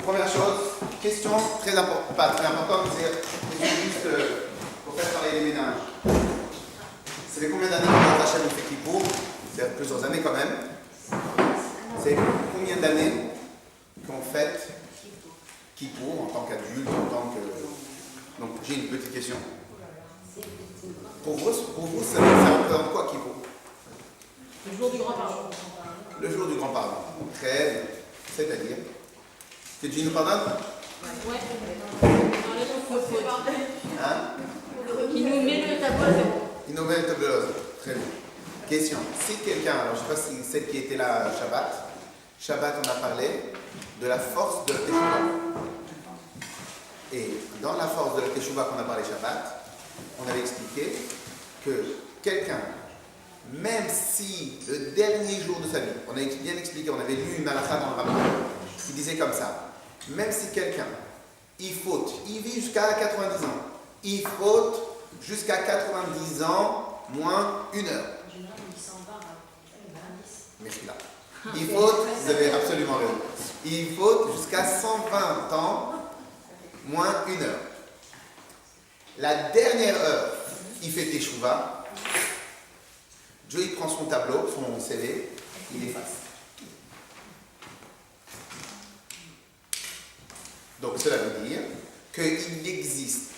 première chose, question très importante, pas très importante, c'est juste pour faire travailler les ménages. Ça fait combien d'années que Rachel nous fait Kippour? C'est plusieurs années quand même. C'est combien d'années qu'on fête Kippour en tant qu'adulte, en tant que... Donc j'ai une petite question. Pour vous ça représente quoi Kippour? Le jour du grand pardon. Le jour du grand pardon. Très bien. C'est-à-dire que Dieu nous pardonne? Ouais. Dans les fautes. Hein? Qui nous met le tableau à zéro. Il nous met le tableau à zéro. Très bien. Question. Si quelqu'un, alors je ne sais pas si celle qui était là Shabbat, on a parlé de la force de la Teshuvah. Et dans la force de la Teshuvah qu'on a parlé Shabbat, on avait expliqué que quelqu'un, même si le dernier jour de sa vie, on a bien expliqué, on avait lu une halakha dans le Rambam qui disait comme ça, même si quelqu'un, il vit jusqu'à 90 ans, il faute jusqu'à 90 ans moins une heure. Merci là. Il faute, vous avez absolument raison, il faute jusqu'à 120 ans moins une heure. La dernière heure, il fait Teshuvah. Dieu, il prend son tableau, son CV, il efface. Donc cela veut dire qu'il existe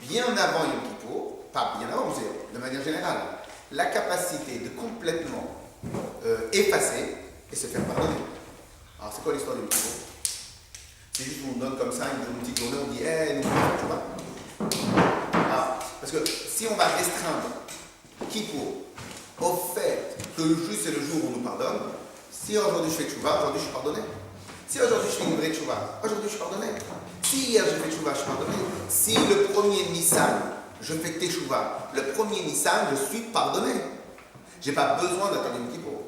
bien avant Yom Kippour, pas bien avant, de manière générale, la capacité de complètement effacer et se faire pardonner. Alors c'est quoi l'histoire de Yom Kippour? C'est juste qu'on donne comme ça une petite journée, on dit hey, nous tu vois. Alors, parce que si on va restreindre Kippour au fait que le juge c'est le jour où on nous pardonne, si aujourd'hui je fais tchouva, aujourd'hui je suis pardonné. Si aujourd'hui je fais une vraie tchouva, aujourd'hui je suis pardonné. Si hier je fais tchouva, je suis pardonné. Si le premier Nissan, je fais tchouva, le premier Nissan, je suis pardonné. Je n'ai pas besoin d'attendre Yom Kippour.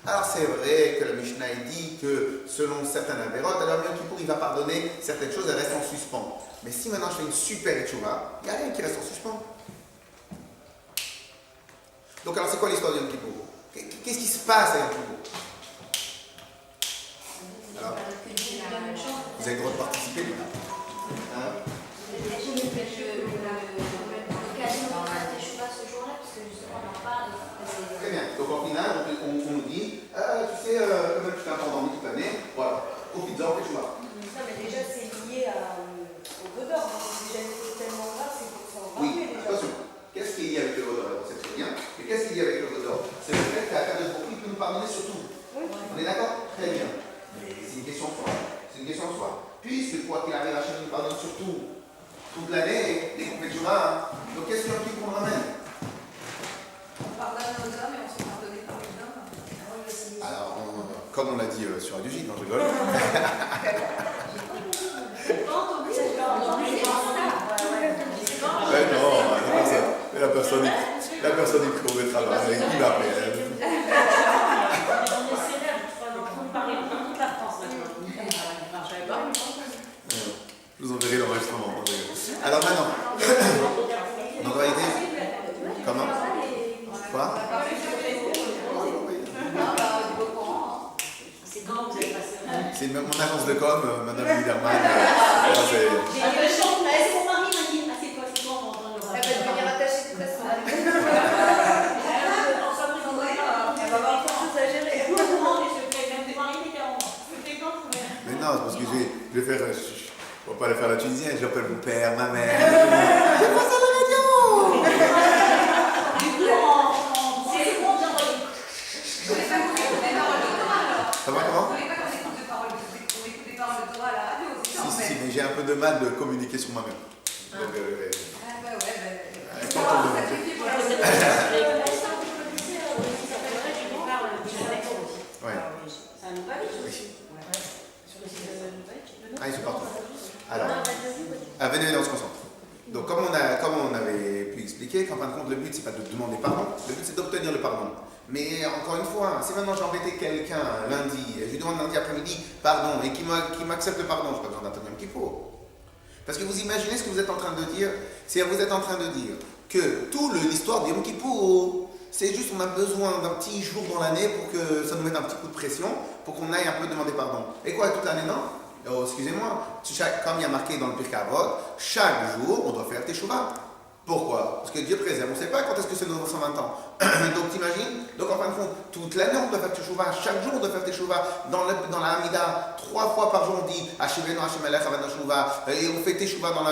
Alors c'est vrai que la Mishnah dit que selon certains avérotes, alors Yom Kippour il va pardonner certaines choses, elles restent en suspens. Mais si maintenant je fais une super tchouva, il n'y a rien qui reste en suspens. Donc alors c'est quoi l'histoire de Yom Kippour? Qu'est-ce qui se passe à Yom Kippour? Alors, vous avez le droit de participer, hein? Très bien. Donc en final, on nous dit, tu sais, comme tu t'es un peu endormi toute l'année, voilà, profites-en, fais choix. Non, mais déjà c'est lié au Godor, c'est déjà tellement grave, c'est pour s'en rappeler. Oui, attention. Qu'est-ce qu'il y a avec le Godor? C'est très bien. Mais qu'est-ce qu'il y a avec le Godor? C'est le fait qu'à Kadosh Baruch Hu, il peut nous pardonner sur tout. Oui. On est d'accord? Très bien. Mais c'est une question de soi. C'est une question de soi. Puisque quoi qu'il arrive, Hachem nous pardonne sur tout. Toute l'année, dès qu'on fait Tchouva, hein. Donc qu'est-ce qu'il y a qui nous ramène? On pardonne aux hommes et on se fait pardonner par les hommes. Alors, comme on l'a dit sur Radio J, quand je rigole. Ben non, la personne est crevée de travail, qui m'appelle. On est célèbre, je crois, dans toute la France. Je savais pas. Je vous enverrai l'enregistrement. Alors maintenant, donc en réalité, comment? Quoi? C'est quand vous avez passé C'est mon agence de com, Madame Widerman. J'ai eu chance, mon mari m'a dit, ah c'est quoi, on va entendre le rap. Elle va devenir attachée toute la semaine. Elle va avoir quelque chose à gérer. Mais non, c'est parce que je vais faire. On va pas aller faire la tunisienne, j'appelle mon père, ma mère. Je passe à la radio! Comment? Si, mais j'ai un peu de mal de communiquer sur moi-même. Donc, ouais. Ah, ils sont partout. Alors, venez, on se concentre. Donc, comme on avait pu expliquer, qu'en fin de compte, le but, c'est pas de demander pardon, le but, c'est d'obtenir le pardon. Mais encore une fois, si maintenant j'ai embêté quelqu'un lundi, et je lui demande lundi après-midi pardon, et qu'il m'accepte le pardon, je n'ai pas besoin d'attendre un petit peu. Parce que vous imaginez ce que vous êtes en train de dire, c'est-à-dire vous êtes en train de dire que toute l'histoire de Yom Kippour, c'est juste qu'on a besoin d'un petit jour dans l'année pour que ça nous mette un petit coup de pression, pour qu'on aille un peu demander pardon. Et quoi, toute l'année, non? Oh, excusez-moi, comme il y a marqué dans le Pirkei Avot, chaque jour, on doit faire Teshuvah. Pourquoi? Parce que Dieu préserve. On ne sait pas quand est-ce que c'est nos 120 ans. Donc t'imagines? Donc en fin de compte, toute l'année on doit faire Teshuvah. Chaque jour on doit faire Teshuvah. Dans la Hamida, 3 fois par jour on dit Hashivenu Hashem Elech Avanu Teshuvah. Et on fait Teshuvah dans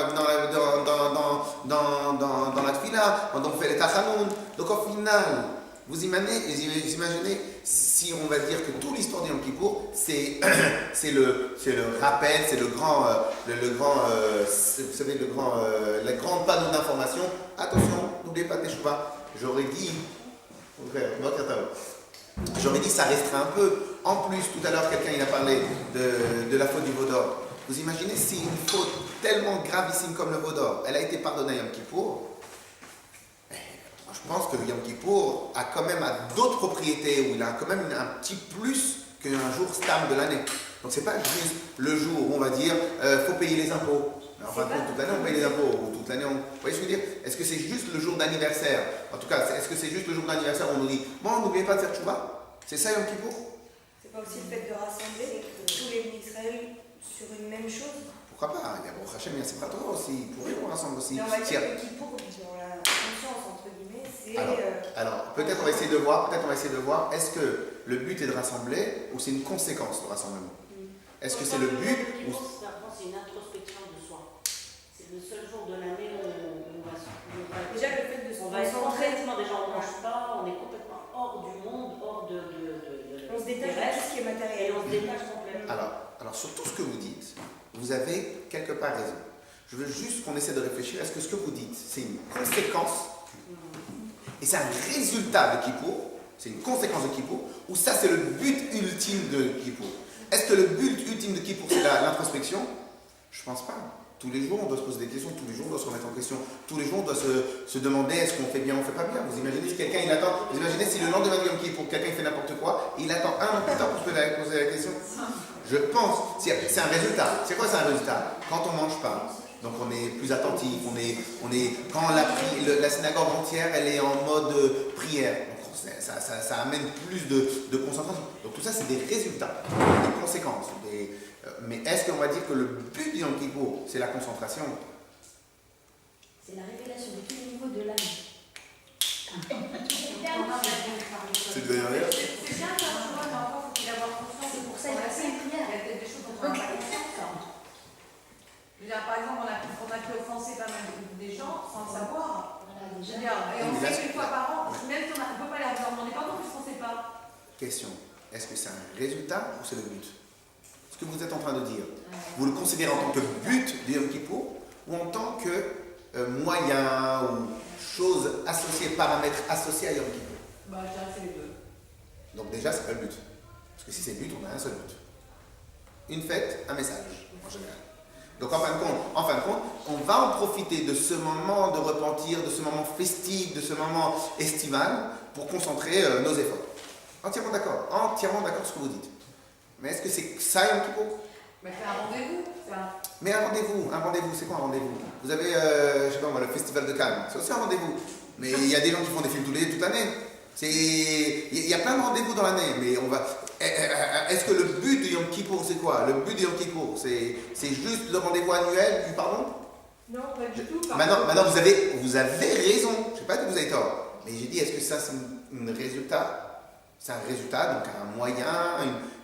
la Tfila. Donc on fait les Tachanoun. Donc au final, vous imaginez si on va dire que toute l'histoire de Yom Kippour, c'est le rappel, c'est la grande panneau d'information. Attention, n'oubliez pas Teshuvah. J'aurais dit, ça restera un peu. En plus, tout à l'heure, quelqu'un il a parlé de la faute du veau d'or. Vous imaginez si une faute tellement gravissime comme le veau d'or, elle a été pardonnée à Yom Kippour. Je pense que Yom Kippour a quand même d'autres propriétés où il a quand même un petit plus qu'un jour stable de l'année. Donc c'est pas juste le jour où on va dire faut payer les impôts. En fin de compte, toute l'année on paye les impôts, ou toute l'année on. Vous voyez ce que je veux dire? Est-ce que c'est juste le jour d'anniversaire? En tout cas, est-ce que c'est juste le jour d'anniversaire où on nous dit bon, n'oubliez pas de faire Tchouba? C'est ça Yom Kippour? C'est pas aussi le fait de rassembler tous les Israël sur une même chose? Pourquoi pas? Il y a Baruch Hashem, il y a Simchat Torah aussi, ils pourraient nous rassembler aussi. Mais on va dire que Kippour, dans la conscience, entre guillemets, c'est. Alors peut-être on va essayer de voir, est-ce que le but est de rassembler ou c'est une conséquence de rassemblement? Est-ce que c'est le but ou... C'est une introspection de soi. C'est le seul jour de l'année où on va déjà le fait de se concentrer, déjà on ne mange pas, on est complètement hors du monde, hors de on se détache de tout ce qui est matériel. Et on se détache complètement. Alors sur tout ce que vous dites, vous avez quelque part raison. Je veux juste qu'on essaie de réfléchir, est-ce que ce que vous dites, c'est une conséquence et c'est un résultat de Kippour, c'est une conséquence de Kippour, ou ça c'est le but ultime de Kippour? Est-ce que le but ultime de Kippour c'est l'introspection? Je pense pas. Tous les jours on doit se poser des questions, tous les jours on doit se remettre en question, tous les jours on doit se demander est-ce qu'on fait bien ou on fait pas bien. Vous imaginez si quelqu'un il attend, vous imaginez si le lendemain de Yom Kippour quelqu'un fait n'importe quoi, il attend un an plus tard pour se poser la question? Je pense, c'est un résultat. C'est quoi c'est un résultat? Quand on mange pas, donc on est plus attentif, quand la synagogue entière elle est en mode prière, donc ça amène plus de concentration. Donc tout ça c'est des résultats, des conséquences. Mais est-ce qu'on va dire que le but du Yom Kippour c'est la concentration? C'est la révélation de tous les niveaux de l'âme. C'est de derrière. C'est bien ça, tu vois, mais encore faut-il avoir conscience. C'est pour ça qu'il y a Il y a peut-être des choses dont on n'a pas conscience. Je veux dire, par exemple, on a pu offenser pas mal des gens sans le savoir. Voilà, Je déjà. veux dire, et on sait qu'une fois par an, même si on ne peut pas leur demander pardon puisqu'on ne sait pas. Question, est-ce que c'est un résultat ou c'est le but? Ce que vous êtes en train de dire, vous le considérez en tant que but du Yom Kippour ou en tant que moyen ou chose associée, paramètre associé à Yom Kippour? Bah, je dirais que c'est les deux. Donc déjà, c'est pas le but. Parce que si c'est le but, on a un seul but. Une fête, un message, en général. Donc en fin de compte, on va en profiter de ce moment de repentir, de ce moment festif, de ce moment estival, pour concentrer nos efforts. Entièrement d'accord sur ce que vous dites. Mais est-ce que c'est ça Yom Kippour? Mais c'est un rendez-vous. Mais un rendez-vous, c'est quoi un rendez-vous? Vous avez, je sais pas moi, le festival de Cannes, c'est aussi un rendez-vous. Mais il y a des gens qui font des films toute l'année. Il y a plein de rendez-vous dans l'année, mais on va. Est-ce que le but de Yom Kippour, c'est quoi? Le but de Yom Kippour, c'est juste le rendez-vous annuel du pardon? Non, pas du tout. Maintenant, vous avez raison. Je ne sais pas que vous avez tort. Mais j'ai dit, est-ce que ça, c'est un résultat? C'est un résultat, donc un moyen,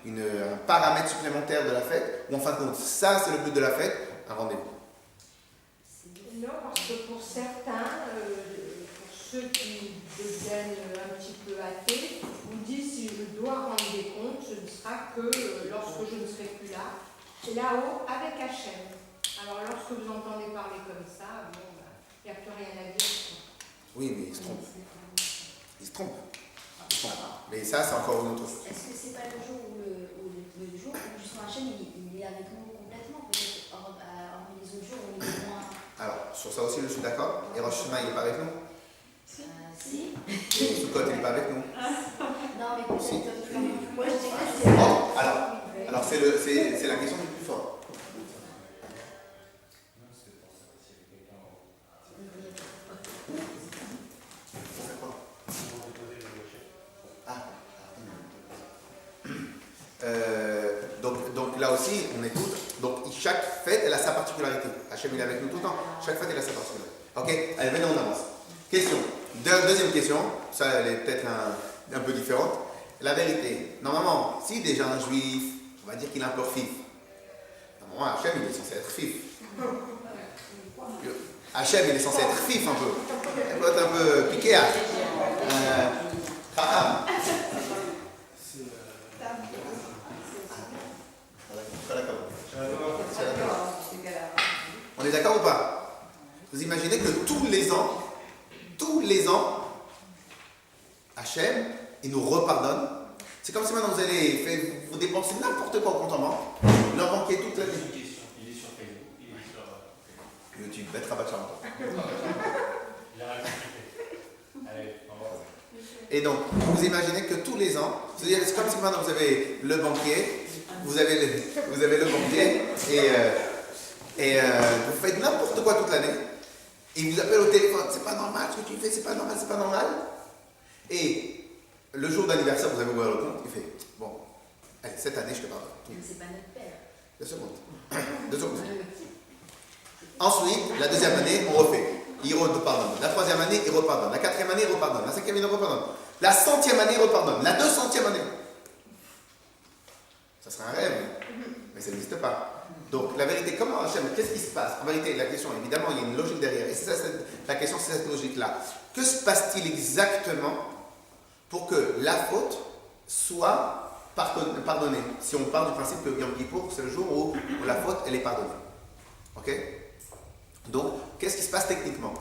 un paramètre supplémentaire de la fête, ou en fin de compte, ça, c'est le but de la fête, un rendez-vous. Non, parce que pour certains, pour ceux qui deviennent un petit peu athées, vous disent si je dois rendre des comptes, ce ne sera que lorsque je ne serai plus là, là-haut avec Hachem. Alors lorsque vous entendez parler comme ça, bon, il n'y a plus rien à dire. Oui, mais il se trompe. Mais ça, c'est encore une autre chose. Est-ce que c'est pas le jour où le jour où justement Hachem il est avec nous complètement, peut-être hormis les autres jours où il est moins. Alors, sur ça aussi, je suis d'accord. Et Rosh Hashanah, il n'est pas avec nous. Si. Et Sukkot, il n'est pas avec nous. Non, mais peut-être. Si. Moi je dirais que c'est. Oh, alors c'est la question du plus fort. Donc là aussi, on écoute. Donc chaque fête, elle a sa particularité. Hachem, il est avec nous tout le temps. Chaque fête, elle a sa particularité. Ok, allez, maintenant on avance. Question. Deuxième question, ça elle est peut-être un peu différente. La vérité, normalement, si déjà un juif, on va dire qu'il est un peu fif. Normalement, Hachem, il est censé être fif. Hachem, il est censé être fif un peu. Il doit être un peu piqué. On est d'accord ou pas? Vous imaginez que tous les ans, Hachem, il nous repardonne. C'est comme si maintenant vous dépensez n'importe quoi au compte en banque, leur banquier toute l'année. Il est sur Facebook, il est sur YouTube, bête rabat charlatan. Il a raconté. Allez, au revoir. Et donc, vous imaginez que tous les ans, c'est comme si maintenant vous avez le banquier, vous avez le banquier, et vous faites n'importe quoi toute l'année, et il vous appelle au téléphone, c'est pas normal ce que tu fais, c'est pas normal. Et le jour d'anniversaire, vous avez ouvert le compte, il fait, bon, allez, cette année je te pardonne. Mais c'est pas notre père. 2 secondes. Ensuite, la deuxième année, on refait. Il repardonne. La troisième année, il repardonne. La quatrième année, il repardonne. La cinquième année, il repardonne. La 100e année, il repardonne. La 200e année. Ça serait un rêve, mais ça n'existe pas. Donc, la vérité, comment Hachem, qu'est-ce qui se passe? En vérité, la question, évidemment, il y a une logique derrière. Et ça, la question, c'est cette logique-là. Que se passe-t-il exactement pour que la faute soit pardonnée? Si on part du principe que Yom Kippour, c'est le jour où la faute, elle est pardonnée. Ok? Donc, qu'est-ce qui se passe techniquement?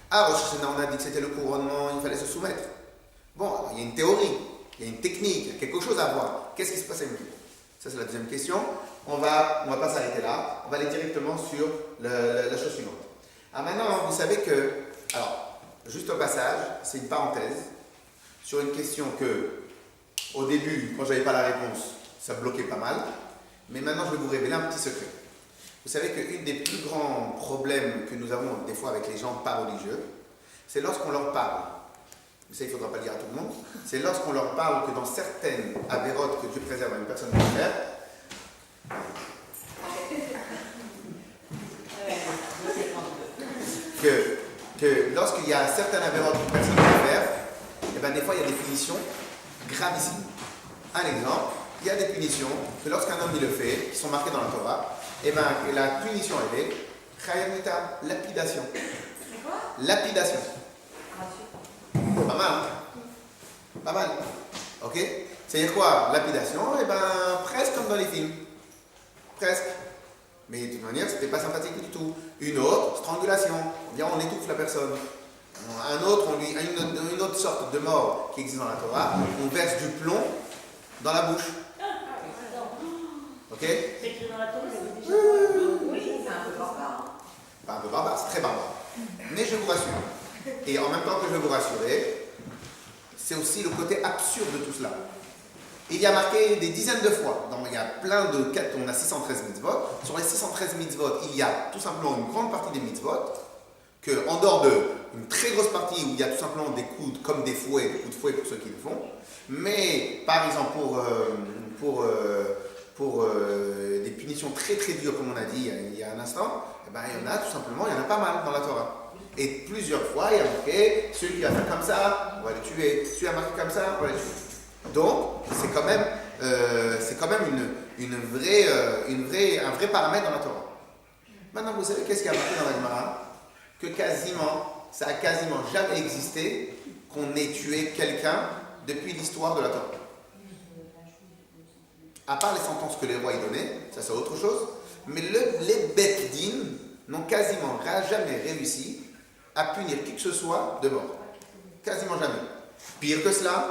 À Rosh Hashanah, on a dit que c'était le couronnement, il fallait se soumettre. Bon, alors, il y a une théorie, il y a une technique, il y a quelque chose à voir. Qu'est-ce qui se passe à Yom Kippour? Ça, c'est la deuxième question. On va pas s'arrêter là. On va aller directement sur la chose suivante. Alors maintenant, vous savez que... Alors, juste au passage, c'est une parenthèse sur une question que, au début, quand je n'avais pas la réponse, ça bloquait pas mal. Mais maintenant, je vais vous révéler un petit secret. Vous savez qu'un des plus grands problèmes que nous avons des fois avec les gens pas religieux, c'est lorsqu'on leur parle. Ça, il ne faudra pas le dire à tout le monde. C'est lorsqu'on leur parle que dans certaines avérotes que Dieu préserve à une personne de faire, que lorsqu'il y a certaines avérotes qu'une personne peut faire, et ben des fois il y a des punitions gravissimes. Un exemple, il y a des punitions que lorsqu'un homme il le fait, qui sont marquées dans la Torah, et ben la punition elle est Chayamita, lapidation. Lapidation. Pas mal, hein? Pas mal. Ok? C'est-à-dire quoi? Lapidation, et ben presque comme dans les films. Presque. Mais de toute manière, c'était pas sympathique du tout. Une autre, strangulation. On étouffe la personne. Un autre, une autre sorte de mort qui existe dans la Torah, on verse du plomb dans la bouche. Ok? C'est écrit dans la Torah, c'est Oui, c'est un peu barbare. Pas un peu barbare, c'est très barbare. Mais je vous rassure. Et en même temps que je vais vous rassurer, c'est aussi le côté absurde de tout cela. Il y a marqué des dizaines de fois, il y a plein de cas, on a 613 mitzvot. Sur les 613 mitzvot, il y a tout simplement une grande partie des mitzvot, qu'en dehors d'une très grosse partie où il y a tout simplement des coups comme des coups de fouet pour ceux qui le font. Mais par exemple pour des punitions très très dures, comme on a dit il y a un instant, eh ben, il y en a tout simplement, il y en a pas mal dans la Torah. Et plusieurs fois, il y a marqué, celui qui va faire comme ça, on va le tuer. Celui qui a marqué comme ça, on va le tuer. Donc, c'est quand même un vrai paramètre dans la Torah. Maintenant, vous savez qu'est-ce qu'il y a marqué dans la Gemara? Que ça a quasiment jamais existé qu'on ait tué quelqu'un depuis l'histoire de la Torah. À part les sentences que les rois y donnaient, ça c'est autre chose, mais les Beth Din n'ont quasiment jamais réussi à punir qui que ce soit de mort. Quasiment jamais. Pire que cela,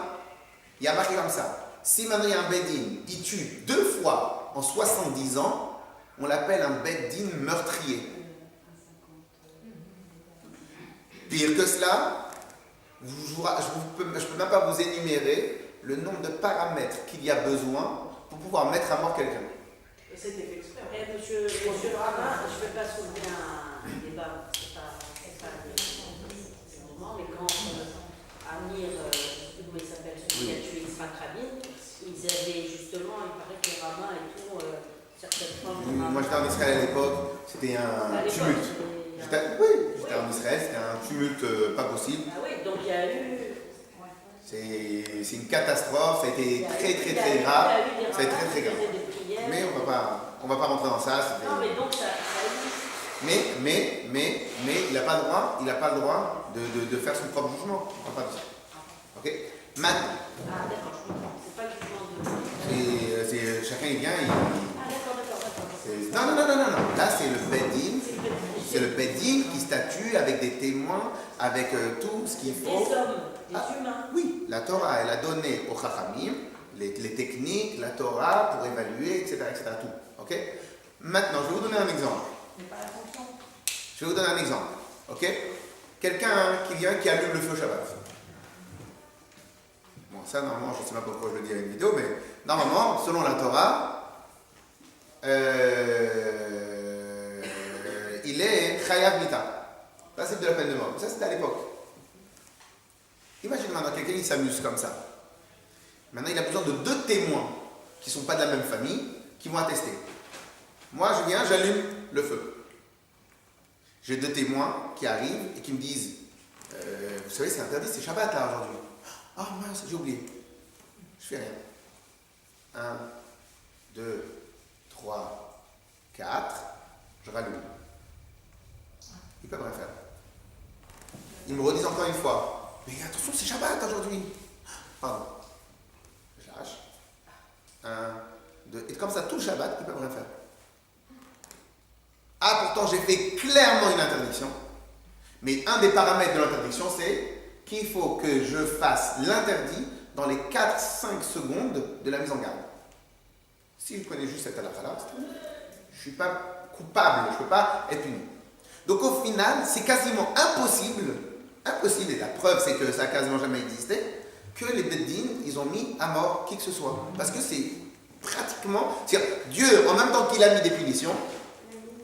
il y a marqué comme ça. Si maintenant il y a un Beth Din, il tue 2 fois en 70 ans, on l'appelle un Beth Din meurtrier. Pire que cela, je ne peux même pas vous énumérer le nombre de paramètres qu'il y a besoin pour pouvoir mettre à mort quelqu'un. C'était fait exprès. Monsieur le rabbin, je ne vais pas soulever un débat, c'est pas le moment, mais quand Amir, comment il s'appelle, celui qui a tué Yitzhak Rabin, ils avaient justement, il paraît que les rabbins et tout certaines formes. Moi j'étais en Israël à l'époque, c'était À un l'époque, tumulte. c'était- Oui, j'étais en Israël, c'était un tumulte pas possible. Ah oui, donc il y a eu. C'est une catastrophe, ça a été il y a eu- très il y a très eu- grave. il y a eu des Ça a été rabbins très qui grave. faisaient des prières. Mais on va pas rentrer dans ça. c'était- Non, mais donc ça existe. Mais il n'a pas le droit de faire son propre jugement. On parle pas de ça. Ok. Maintenant, Ah, d'accord, je comprends. C'est pas le jugement de. chacun il vient. Ah, d'accord. Non. Là c'est le Bedin. C'est le C'est le Bedin qui statue avec des témoins, avec tout ce qu'il Des faut. hommes, des Ah. humains. Oui, la Torah, elle a donné aux Chachamim les techniques, la Torah pour évaluer, etc. Tout. Ok. Maintenant, je vais vous donner un exemple. Mais pas la fonction. Je vais vous donner un exemple. Ok. Quelqu'un qui vient qui allume le feu Shabbat. Bon, ça, normalement, je ne sais pas pourquoi je le dis à une vidéo, mais normalement, selon la Torah, il est Chayav Mita. Ça, c'est de la peine de mort. Ça, c'était à l'époque. Imagine maintenant, quelqu'un, il s'amuse comme ça. Maintenant, il a besoin de 2 témoins qui ne sont pas de la même famille, qui vont attester. Moi, je viens, j'allume le feu. J'ai 2 témoins qui arrivent et qui me disent vous savez, c'est interdit, c'est Shabbat là aujourd'hui. Ah mince, j'ai oublié. Je fais rien. 1, 2, 3, 4. Je rallume. Ils peuvent rien faire. Ils me redisent encore une fois mais attention, c'est Shabbat aujourd'hui. Pardon. Je lâche. 1, 2. Et comme ça, tout le Shabbat, ils peuvent rien faire. Ah, pourtant, j'ai fait clairement une interdiction. Mais un des paramètres de l'interdiction, c'est qu'il faut que je fasse l'interdit dans les 4-5 secondes de la mise en garde. Si je connais juste cette halakha-là, je ne suis pas coupable, je ne peux pas être puni. Donc au final, c'est quasiment impossible, et la preuve c'est que ça n'a quasiment jamais existé, que les Beddin, ils ont mis à mort qui que ce soit. Parce que c'est pratiquement... C'est-à-dire, Dieu, en même temps qu'il a mis des punitions,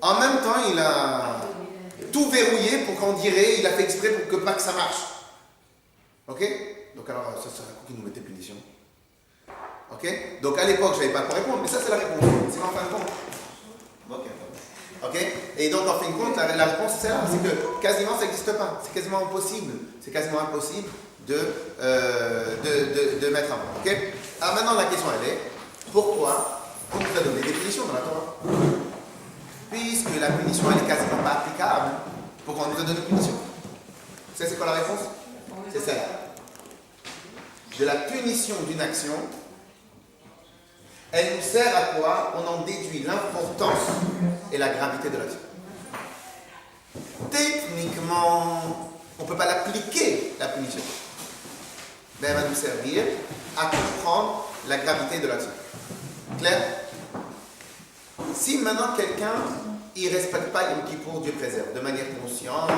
en même temps, il a tout verrouillé pour qu'on dirait, il a fait exprès pour que pas que ça marche. Ok? Donc alors, ça serait qui nous mettait punition. Ok? Donc à l'époque, je n'avais pas quoi répondre, mais ça c'est la réponse. C'est en fin de compte. Ok? Et donc en fin de compte, la réponse c'est là, c'est que quasiment ça n'existe pas. C'est quasiment impossible. C'est quasiment impossible de mettre à mort. Ok? Alors maintenant la question elle est, pourquoi on nous a donné des punitions dans la Torah? Puisque la punition elle est quasiment pas applicable, pourquoi on nous a donné une punition? Vous savez c'est quoi la réponse? C'est celle-là. De la punition d'une action, elle nous sert à quoi? On en déduit l'importance et la gravité de l'action. Techniquement, on ne peut pas l'appliquer, la punition. Mais elle va nous servir à comprendre la gravité de l'action. Clair? Si maintenant quelqu'un, il ne respecte pas Yom Kippour, Dieu préserve, de manière consciente,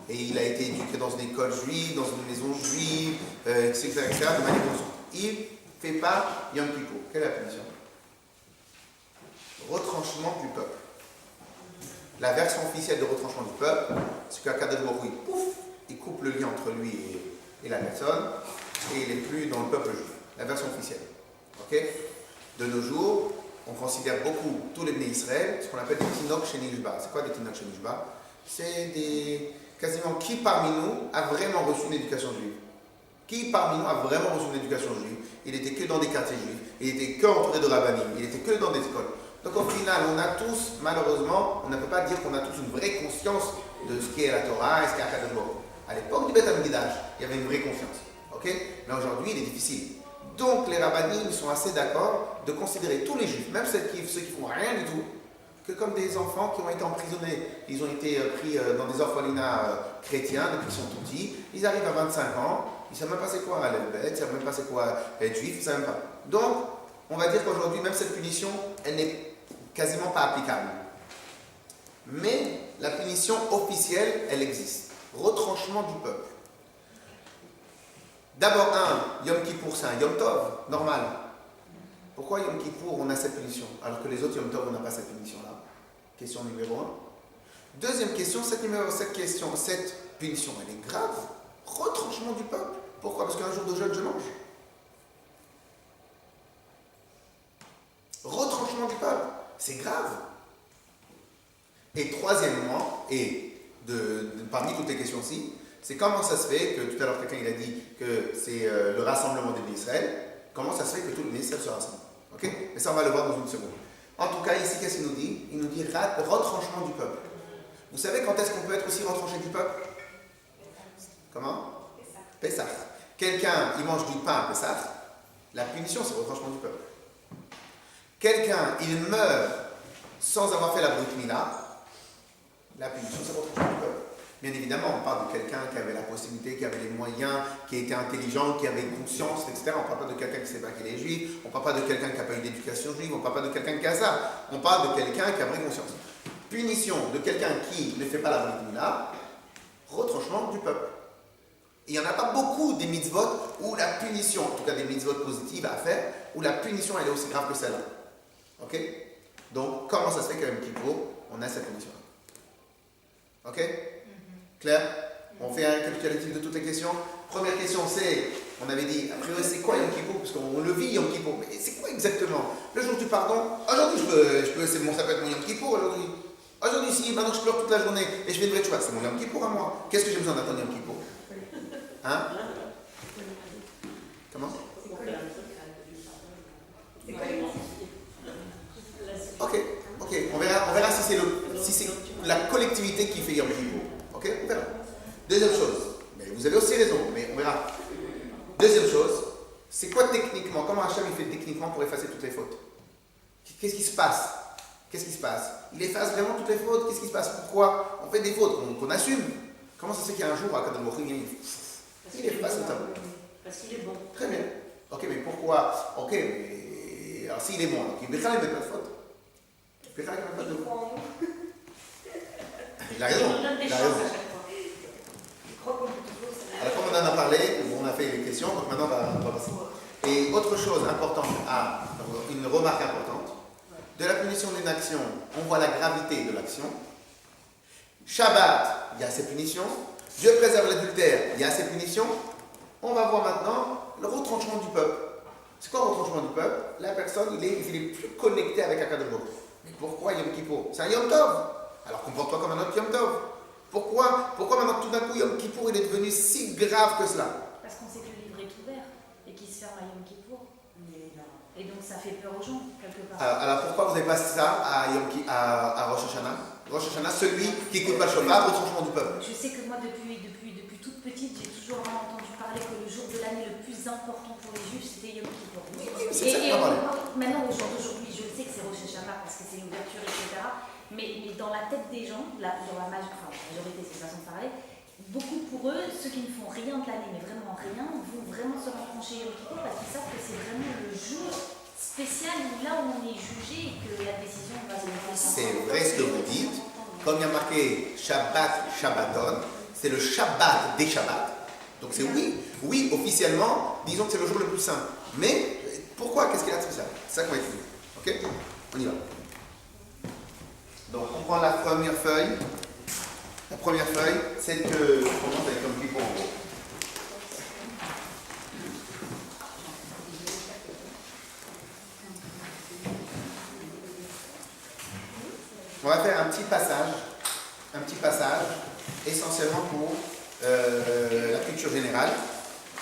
et il a été éduqué dans une école juive, dans une maison juive, etc., de manière consciente. Il ne fait pas Yom Kippour. Quelle est la punition? Retranchement du peuple. La version officielle de retranchement du peuple, c'est qu'à Kadosh Baruch Hu, il coupe le lien entre lui et la personne, et il n'est plus dans le peuple juif. La version officielle. Ok? De nos jours, on considère beaucoup tous les Bnei Israël, ce qu'on appelle des Tinok chez Nishba. C'est quoi des Tinok chez Nishba? C'est des... Quasiment qui parmi nous a vraiment reçu une éducation juive? Qui parmi nous a vraiment reçu une éducation juive? Il n'était que dans des quartiers juifs, il n'était que entouré de rabbinim, il n'était que dans des écoles. Donc au final, on a tous, malheureusement, on ne peut pas dire qu'on a tous une vraie conscience de ce qu'est la Torah et ce qu'est Akadosh Baruch Hu. À l'époque du Beth Amikdash, il y avait une vraie conscience. Ok? Mais aujourd'hui, il est difficile. Donc les rabbinim sont assez d'accord de considérer tous les juifs, même ceux qui font rien du tout, que comme des enfants qui ont été emprisonnés. Ils ont été pris dans des orphelinats chrétiens depuis qu'ils sont tout petits. Ils arrivent à 25 ans, ils ne savent même pas c'est quoi l'Elbet, ils ne savent même pas c'est quoi être juif, ils ne savent même pas. Donc, on va dire qu'aujourd'hui, même cette punition, elle n'est quasiment pas applicable. Mais la punition officielle, elle existe. Retranchement du peuple. D'abord, Yom Kippour, c'est un Yom Tov, normal. Pourquoi Yom Kippour, on a cette punition, alors que les autres Yom Tov, on n'a pas cette punition-là? Question numéro 1. Deuxième question, cette punition, elle est grave. Retranchement du peuple. Pourquoi? Parce qu'un jour de jeûne, je mange. Retranchement du peuple. C'est grave. Et troisièmement, parmi toutes les questions-ci, c'est comment ça se fait que tout à l'heure quelqu'un il a dit que c'est le rassemblement des Israël, comment ça se fait que tout le Israël se rassemble. Ok? Mais ça on va le voir dans une seconde. En tout cas ici qu'est-ce qu'il nous dit? Il nous dit retranchement du peuple. Vous savez quand est-ce qu'on peut être aussi retranché du peuple? Comment? Pessah. Quelqu'un il mange du pain à Pessah, la punition c'est le retranchement du peuple. Quelqu'un il meurt sans avoir fait la Brit Mila, la punition c'est le retranchement du peuple. Bien évidemment, on parle de quelqu'un qui avait la possibilité, qui avait les moyens, qui était intelligent, qui avait une conscience, etc. On ne parle pas de quelqu'un qui ne sait pas qu'il est juif, on ne parle pas de quelqu'un qui n'a pas eu d'éducation juive, on ne parle pas de quelqu'un qui a ça. On parle de quelqu'un qui a vraie conscience. Punition de quelqu'un qui ne fait pas la Brit Mila, retranchement du peuple. Il n'y en a pas beaucoup des mitzvot où la punition, en tout cas des mitzvot positives à faire, où la punition elle est aussi grave que celle-là. Ok? Donc, comment ça se fait qu'à Yom Kippour, on a cette punition-là? Ok? Claire? On fait un récapitulatif de toutes les questions. Première question, c'est, on avait dit, a priori, c'est quoi Yom Kippour? Parce qu'on le vit Yom Kippour. Mais c'est quoi exactement? Le jour du pardon? Aujourd'hui, ça peut être mon Yom Kippour aujourd'hui. Aujourd'hui, si maintenant je pleure toute la journée et je fais de vrai choix, c'est mon Yom Kippour à moi. Qu'est-ce que j'ai besoin d'attendre Yom Kippour? Hein? Comment? Ok. On verra si c'est la collectivité qui fait Yom Kippour. Ok? On verra. Deuxième chose, mais vous avez aussi raison, mais on verra. Deuxième chose, c'est quoi techniquement? Comment Hachem il fait techniquement pour effacer toutes les fautes? Qu'est-ce qui se passe? Il efface vraiment toutes les fautes? Qu'est-ce qui se passe? Pourquoi on fait des fautes qu'on assume? Comment ça se fait qu'il y a un jour à Kadam il efface le tableau? Parce qu'il est bon. Très bien. Ok, mais pourquoi? Ok, mais alors s'il est bon, il ne met pas de faute. Il met pas de faute. Il a raison. On donne des Il a chances raison. à chaque fois. Je crois qu'on peut toujours. Alors comme on en a parlé, on a fait les questions, donc maintenant on va passer. Et autre chose importante, une remarque importante, de la punition d'une action, on voit la gravité de l'action. Shabbat, il y a ses punitions. Dieu préserve l'adultère, il y a ses punitions. On va voir maintenant le retranchement du peuple. C'est quoi le retranchement du peuple? La personne, il est plus connecté avec Akadosh Baruch Hu. Mais pourquoi Yom Kippour? C'est un Yom Tov. Alors comporte-toi comme un autre Yom Tov. Pourquoi maintenant tout d'un coup Yom Kippour il est devenu si grave que cela? Parce qu'on sait que le livre est ouvert et qu'il se ferme à Yom Kippour. Et donc ça fait peur aux gens, quelque part. Alors pourquoi vous avez passé ça à Rosh Hashanah? Rosh Hashanah, celui qui n'écoute pas le shofar, retranchement du peuple. Je sais que moi, depuis toute petite, j'ai toujours entendu parler que le jour de l'année le plus important pour les Juifs, c'était Yom Kippour. Oui, c'est ça qu'on va parler. Maintenant, au jour d'aujourd'hui, je sais que c'est Rosh Hashanah parce que c'est l'ouverture, etc. Mais dans la tête des gens, la majorité, c'est une façon de parler, beaucoup pour eux, ceux qui ne font rien de l'année, mais vraiment rien, vont vraiment se retrancher Yom Kippour parce qu'ils savent que c'est vraiment le jour spécial où là où on est jugé et que la décision va se faire. C'est vrai ce que vous dites. Comme il y a marqué Shabbat, Shabbaton, c'est le Shabbat des Shabbats. Donc c'est oui, officiellement, disons que c'est le jour le plus saint. Mais pourquoi? Qu'est-ce qu'il y a de spécial? C'est ça qu'on va étudier. Ok? On y va. Donc on prend la première feuille. La première feuille, celle que on commence avec Yom Kippour en gros. On va faire un petit passage essentiellement pour la culture générale,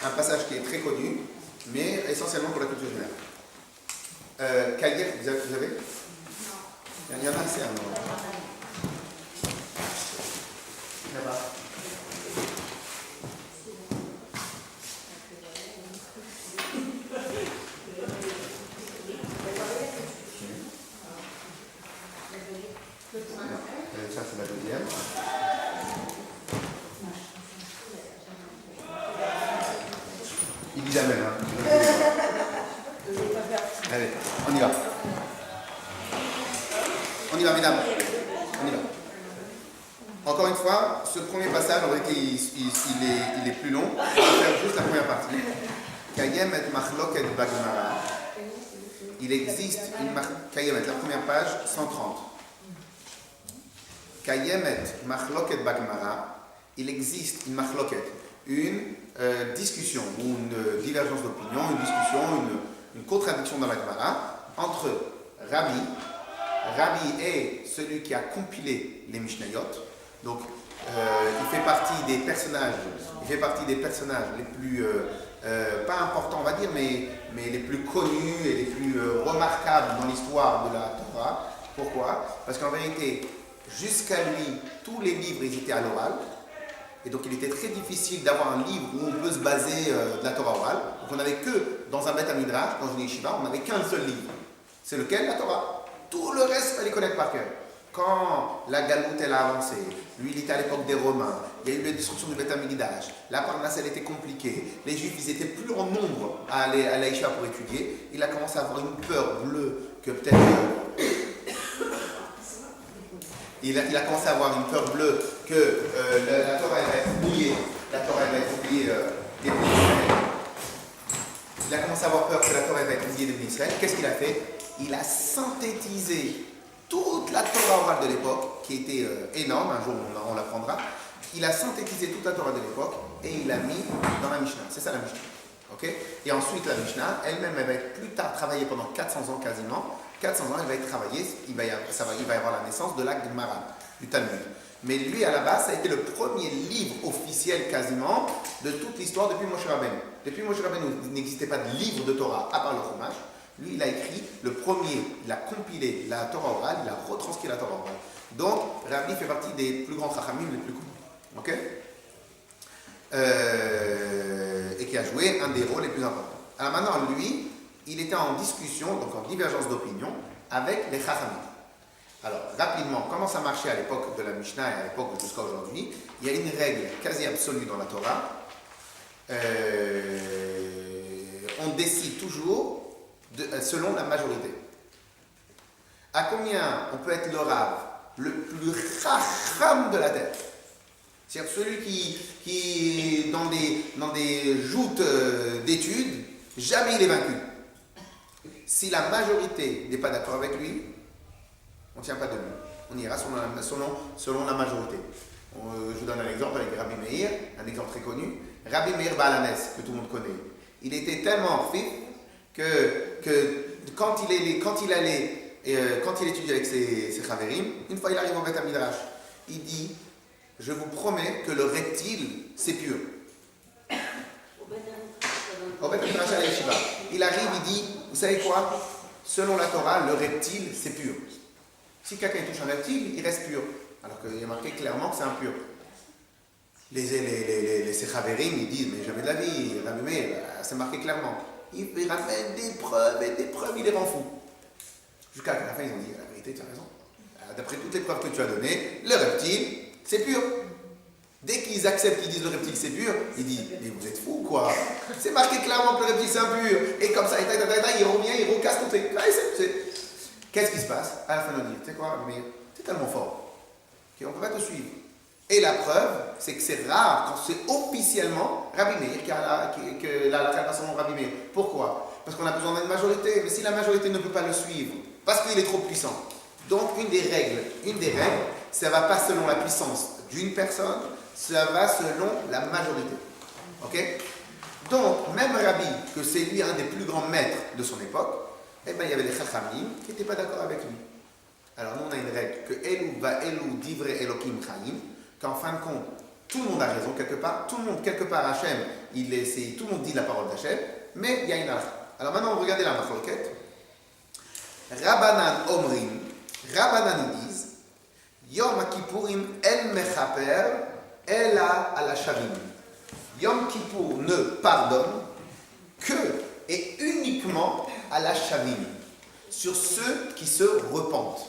un passage qui est très connu, mais essentiellement pour la culture générale. Kayef, vous avez? Il y en a assez, hein, là-bas. Ça, c'est la deuxième. Il dit jamais, hein. Allez, on y va. On y va, mesdames. On y va. Encore une fois, ce premier passage, en réalité, il est plus long. On va faire juste la première partie. Kayem et Machloket Bagmara. Il existe une Kayem, la première page, 130. Kayemet Machloket Bagmara, il existe une Machloket, une discussion ou une divergence d'opinion, une discussion, une contradiction dans la Gemara entre Rabbi Rabbi est celui qui a compilé les Mishnayot. Donc, il fait partie des personnages les plus, pas importants, on va dire, mais les plus connus et les plus remarquables dans l'histoire de la Torah. Pourquoi? Parce qu'en vérité, jusqu'à lui, tous les livres ils étaient à l'oral. Et donc, il était très difficile d'avoir un livre où on peut se baser de la Torah orale. Donc, on n'avait que, dans un Beth Midrash, dans une yeshiva, on n'avait qu'un seul livre. C'est lequel? La Torah. Tout le reste, il fallait connaître par cœur. Quand la galoute, elle a avancé, lui, il était à l'époque des Romains, il y a eu la destruction du Beth Midrash, la parnasse, elle était compliquée, les Juifs, ils étaient plus en nombre à aller à la yeshiva pour étudier. Il a commencé à avoir une peur bleue que peut-être... Il a commencé à avoir une peur bleue que la Torah elle va être oubliée. La Torah elle va être oubliée des Bnei Israël. Il a commencé à avoir peur que la Torah elle va être oubliée des Bnei Israël. Qu'est-ce qu'il a fait? Il a synthétisé toute la Torah orale de l'époque, qui était énorme, un jour on l'apprendra. Il a synthétisé toute la Torah de l'époque et il l'a mis dans la Mishnah. C'est ça la Mishnah. Okay? Et ensuite la Mishnah, elle-même, elle va être plus tard travaillée pendant 400 ans quasiment. 400 ans, elle va être travaillée, il va y avoir la naissance de la Gemara, du Talmud. Mais lui, à la base, ça a été le premier livre officiel quasiment de toute l'histoire depuis Moshe Rabbeinu. Depuis Moshe Rabbeinu, il n'existait pas de livre de Torah à part le Chumash. Lui, il a écrit le premier, il a compilé la Torah orale, il a retranscrit la Torah orale. Donc, Rabbi fait partie des plus grands chachamim les plus connus. Ok? Et qui a joué un des rôles les plus importants. Alors maintenant, lui, il était en discussion, donc en divergence d'opinion, avec les chachamim. Alors, rapidement, comment ça marchait à l'époque de la Mishnah et à l'époque jusqu'à aujourd'hui? Il y a une règle quasi absolue dans la Torah. On décide toujours selon la majorité. À combien on peut être le Rav le plus chacham de la terre? C'est-à-dire celui qui dans des joutes d'études, jamais il est vaincu. Si la majorité n'est pas d'accord avec lui, on ne tient pas de lui. On ira selon la majorité. Je vous donne un exemple avec Rabbi Meir, un exemple très connu. Rabbi Meir Balanes, que tout le monde connaît. Il était tellement fit que quand il étudie avec ses chaverim, une fois il arrive au Beth Midrash, il dit: je vous promets que le reptile, c'est pur. Au Beth Midrash à la yeshiva. Il arrive, il dit: vous savez quoi? Selon la Torah, le reptile, c'est pur. Si quelqu'un touche un reptile, il reste pur. Alors qu'il est marqué clairement que c'est impur. Les Sechaverim, ils disent: mais jamais de la vie, Rabbi Meir, c'est marqué clairement. Il ramène des preuves et des preuves, il les rend fous. Jusqu'à la fin, ils ont dit: la vérité, tu as raison. D'après toutes les preuves que tu as données, le reptile, c'est pur. Dès qu'ils acceptent qu'ils disent le reptile c'est pur, ils disent: mais vous êtes fous quoi? C'est marqué clairement que le reptile c'est impur. Et comme ça, il revient, il recasse tout. Qu'est-ce qui se passe? À la fin, on dit: tu sais quoi, mais c'est tellement fort qu'on ne peut pas te suivre. Et la preuve, c'est que c'est rare quand c'est officiellement Rabbi Meir que la va selon Rabbi Meir. Pourquoi? Parce qu'on a besoin d'une majorité. Mais si la majorité ne peut pas le suivre, parce qu'il est trop puissant. Donc une des règles, ça ne va pas selon la puissance d'une personne, ça va selon la majorité. Ok? Donc, même Rabbi, que c'est lui un des plus grands maîtres de son époque, eh bien, il y avait des chachamim qui n'étaient pas d'accord avec lui. Alors, nous, on a une règle que Elu va Elu divre Elokim Chaim, qu'en fin de compte, tout le monde a raison quelque part, tout le monde, quelque part, Hachem, tout le monde dit la parole d'Hachem, mais il y a une halakha. Alors maintenant, regardez la machloket. Rabbanan Omrim, Rabbanan ils disent: Yom Kippourim El Mechaper Ela Ala Shavim. Yom Kippour ne pardonne que et uniquement à la Shavim, sur ceux qui se repentent.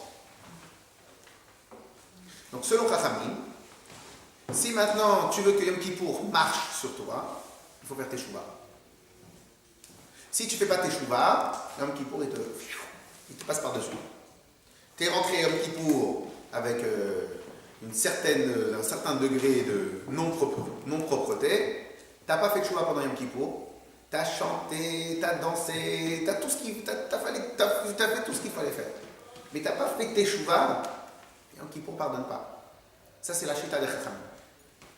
Donc selon Chachamim, si maintenant tu veux que Yom Kippour marche sur toi, il faut faire tes shuvah. Si tu ne fais pas tes shuvah, Yom Kippour il te passe par-dessus. Tu es rentré Yom Kippour avec un certain degré de non-propreté, tu n'as pas fait de shuvah pendant Yom Kippour, tu as chanté, tu as dansé, tu as fait tout ce qu'il fallait faire. Mais tu n'as pas fait tes shuvah, Yom Kippour ne pardonne pas. Ça, c'est la chita des chachamim.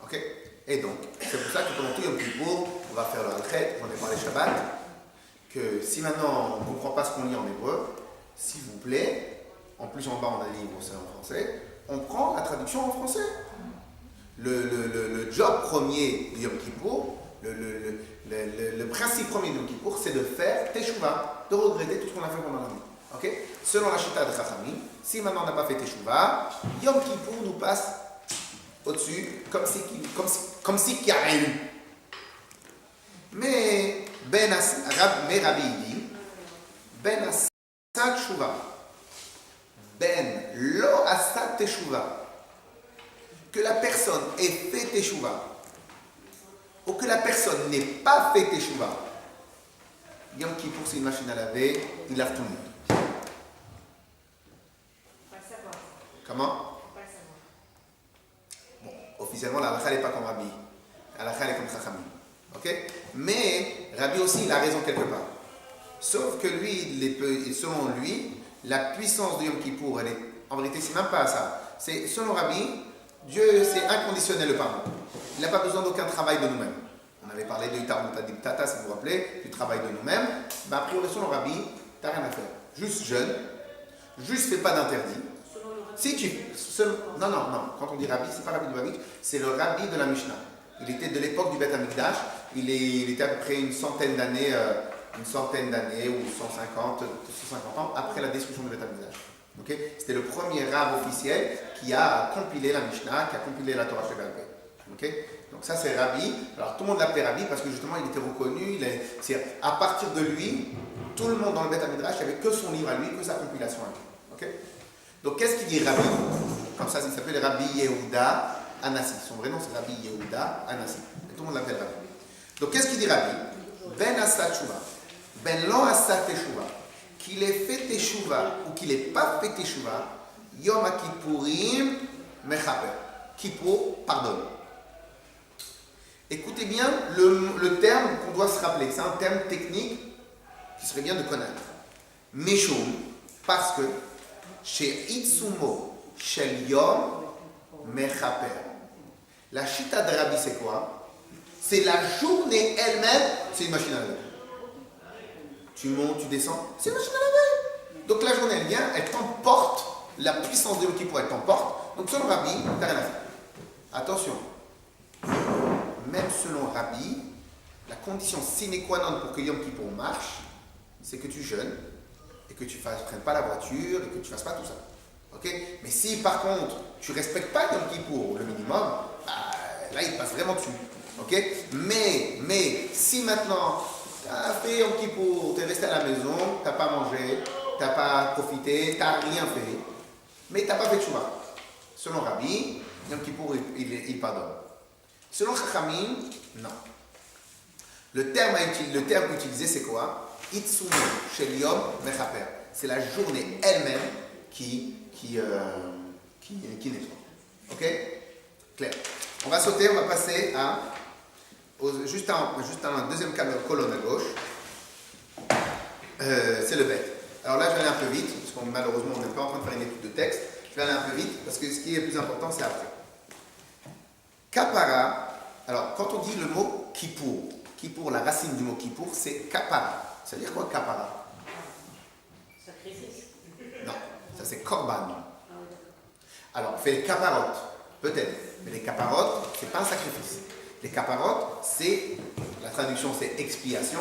Ok? Et donc, c'est pour ça que pendant tout Yom Kippour, on va faire le halchet, on est parlé Shabbat, que si maintenant on ne comprend pas ce qu'on lit en hébreu, s'il vous plaît, en plus en bas on a les livres aussi en français, on prend la traduction en français. Le job premier de Yom Kippour, le principe premier de Yom Kippour, c'est de faire Teshuvah, de regretter tout ce qu'on a fait pendant la nuit. Okay? Selon la Shita de Chachamim, si maintenant on n'a pas fait Teshuvah, Yom Kippour nous passe au-dessus, comme si qu'il n'y a rien eu. Mais Rabbi dit, Ben Asad Teshuvah, Ben Lo Asad Teshuvah, que la personne ait fait Teshuvah, ou que la personne n'ait pas fait Teshuvah, Yom Kippour c'est une machine à laver, il lave tout le monde. Comment? Bon, officiellement, la halakha n'est pas comme Rabbi. La halakha est comme Chachamim. Ok? Mais Rabbi aussi, il a raison quelque part. Sauf que lui, selon lui, la puissance de Yom Kippour, elle est, en vérité, c'est même pas ça. C'est, selon Rabbi, Dieu, c'est inconditionnel le pardon. Il n'a pas besoin d'aucun travail de nous-mêmes. On avait parlé de Itarmut Adibtata, si vous vous rappelez, du travail de nous-mêmes. Ben, a priori, selon Rabbi, tu n'as rien à faire. Juste jeûne, juste fais pas d'interdit. Si tu. Non, quand on dit Rabbi, c'est pas Rabbi de Babich, c'est le Rabbi de la Mishnah. Il était de l'époque du Beth Amikdash, il était à peu près une centaine d'années ou 150 ans après la destruction du Beth Amikdash. Okay? C'était le premier Rav officiel qui a compilé la Mishnah, qui a compilé la Torah Shebal Peh. Okay? Donc ça c'est Rabbi. Alors tout le monde l'appelait Rabbi parce que justement il était reconnu. À partir de lui, tout le monde dans le Beth Amikdash n'avait que son livre à lui, que sa compilation à lui. Okay? Donc qu'est-ce qu'il dit Rabbi? Comme ça, il s'appelle Rabbi Yehuda Anassi. Son vrai nom c'est Rabbi Yehuda Anassi. Et tout le monde l'appelle Rabbi. Donc qu'est-ce qu'il dit Rabbi? Ben Asat Teshuvah, Ben Lo Asat Teshuvah, qu'il ait fait Teshuvah ou qu'il n'ait pas fait Teshuvah, Yom HaKippourim Mechaper. Kippour pardonne. Écoutez bien le terme qu'on doit se rappeler. C'est un terme technique qui serait bien de connaître. Meshum, parce que chez Itsumo Shel Yom Mechaper. La Shita de Rabbi, c'est quoi? C'est la journée elle-même, c'est une machine à laver. Tu montes, tu descends, c'est une machine à laver. Donc la journée, elle vient, elle t'emporte, la puissance de Yom Kippour, elle t'emporte. Donc selon Rabbi, t'as rien à faire. Attention, même selon Rabbi, la condition sine qua non pour que Yom Kippour marche, c'est que tu jeûnes et que tu ne prennes pas la voiture et que tu ne fasses pas tout ça. Okay? Mais si par contre, tu ne respectes pas Yom Kippour, le minimum, là il passe vraiment dessus. Okay? Mais si maintenant, tu as fait Yom Kippour, tu es resté à la maison, tu n'as pas mangé, tu n'as pas profité, tu n'as rien fait, mais tu n'as pas fait de Teshuvah. Selon Rabbi, Yom Kippour, il pardonne. Selon Chachamim, non. Le terme utilisé, c'est quoi? Itsumu Shel Yom Mechaper. C'est la journée elle-même qui nettoie. Ok? Clair. On va sauter, on va passer juste en deuxième colonne à gauche. C'est le bête. Alors là, je vais aller un peu vite, parce que malheureusement, on n'est pas en train de faire une étude de texte. Je vais aller un peu vite, parce que ce qui est le plus important, c'est après. Kapara, alors quand on dit le mot Kippour, la racine du mot Kippour, c'est kapara. Ça veut dire quoi kapara? Sacrifice. Non, ça c'est korban. Alors, on fait les kaparotes, peut-être, mais les kaparotes, c'est pas un sacrifice. Les kaparotes, la traduction c'est expiation.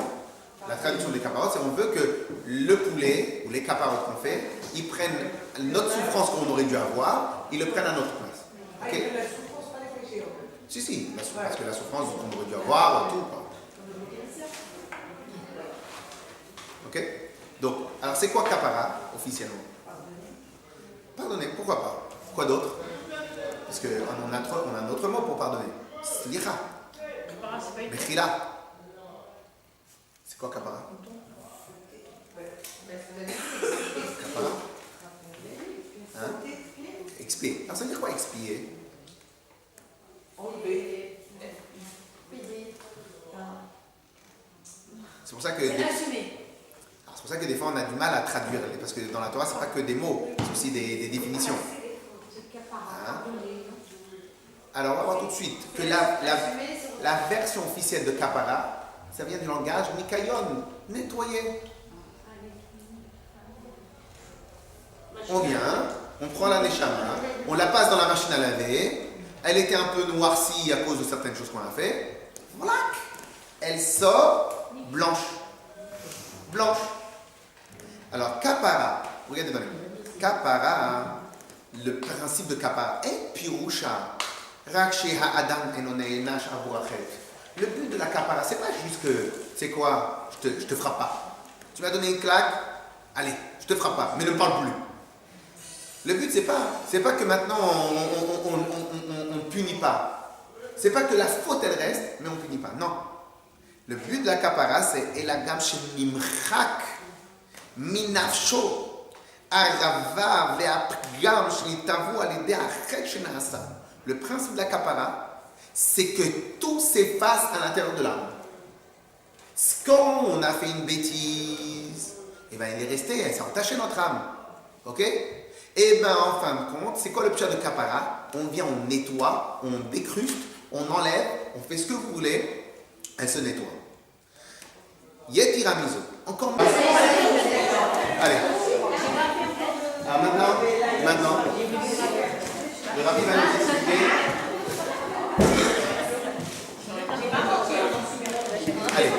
La traduction des kaparotes, c'est on veut que le poulet ou les kaparotes qu'on fait, ils prennent notre souffrance qu'on aurait dû avoir, ils le prennent à notre place. Okay? La souffrance, pas les péchés. Si, parce que la souffrance qu'on aurait dû avoir, tout. Quoi. Ok? Donc, alors c'est quoi kapara officiellement? Pardonner, pourquoi pas? Quoi d'autre? Parce qu'on a un autre mot pour pardonner. Slicha. Mechila. C'est quoi kapara? Kapara? Hein? Expier. Alors ça veut dire quoi expier? C'est pour ça que. C'est pour ça que des fois on a du mal à traduire, parce que dans la Torah c'est pas que des mots, c'est aussi des définitions. Hein? Alors on va voir tout de suite que la version officielle de kapara, ça vient du langage nikayon, nettoyer. Moi on vient, on prend la neshama, on la passe dans la machine à laver, elle était un peu noircie à cause de certaines choses qu'on a fait, voilà, elle sort blanche. Blanche. Alors, kapara, regardez dans les mots. Kapara, le principe de kapara, et pirusha, rakshe ha'adam enoneinash aburachet. Le but de la kapara, c'est pas juste que, c'est quoi, je te frappe pas. Tu m'as donné une claque, allez, je te frappe pas, mais ne me parle plus. Le but, c'est pas que maintenant on punit pas. C'est pas que la faute elle reste, mais on punit pas. Non. Le but de la kapara, c'est elagam shemimchak minafsho arava ve'apgam shlitavu alidei achet shenasa. Le principe de la kapara, c'est que tout s'efface à l'intérieur de l'âme. Quand on a fait une bêtise, eh ben, elle est restée, elle s'est entachée notre âme. Ok? Et bien, en fin de compte, c'est quoi le pichat de kapara? On vient, on nettoie, on décruste, on enlève, on fait ce que vous voulez, elle se nettoie. Yetiramizo. Encore mieux. Allez. Alors maintenant, le rabbi va nous expliquer. Allez.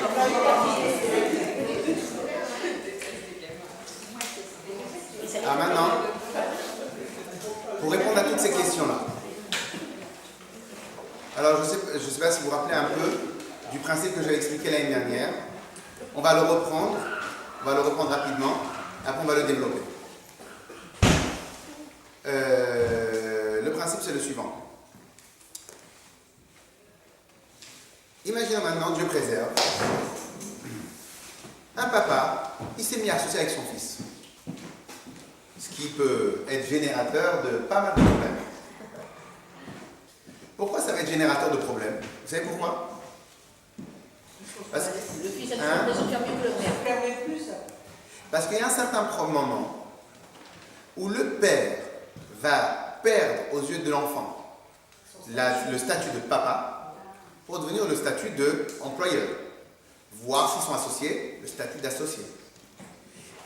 Alors maintenant, pour répondre à toutes ces questions-là, alors je ne sais pas si vous vous rappelez un peu du principe que j'avais expliqué l'année dernière. On va le reprendre rapidement, après on va le développer. Le principe c'est le suivant. Imaginons maintenant, Dieu préserve, un papa, il s'est mis à associer avec son fils. Ce qui peut être générateur de pas mal de problèmes. Pourquoi ça va être générateur de problèmes? Vous savez pourquoi? Parce que, le fils a toujours l'impression de faire mieux que le père. Parce qu'il y a un certain moment où le père va perdre aux yeux de l'enfant le statut de papa pour devenir le statut d'employeur. Voire s'ils sont associés, le statut d'associé.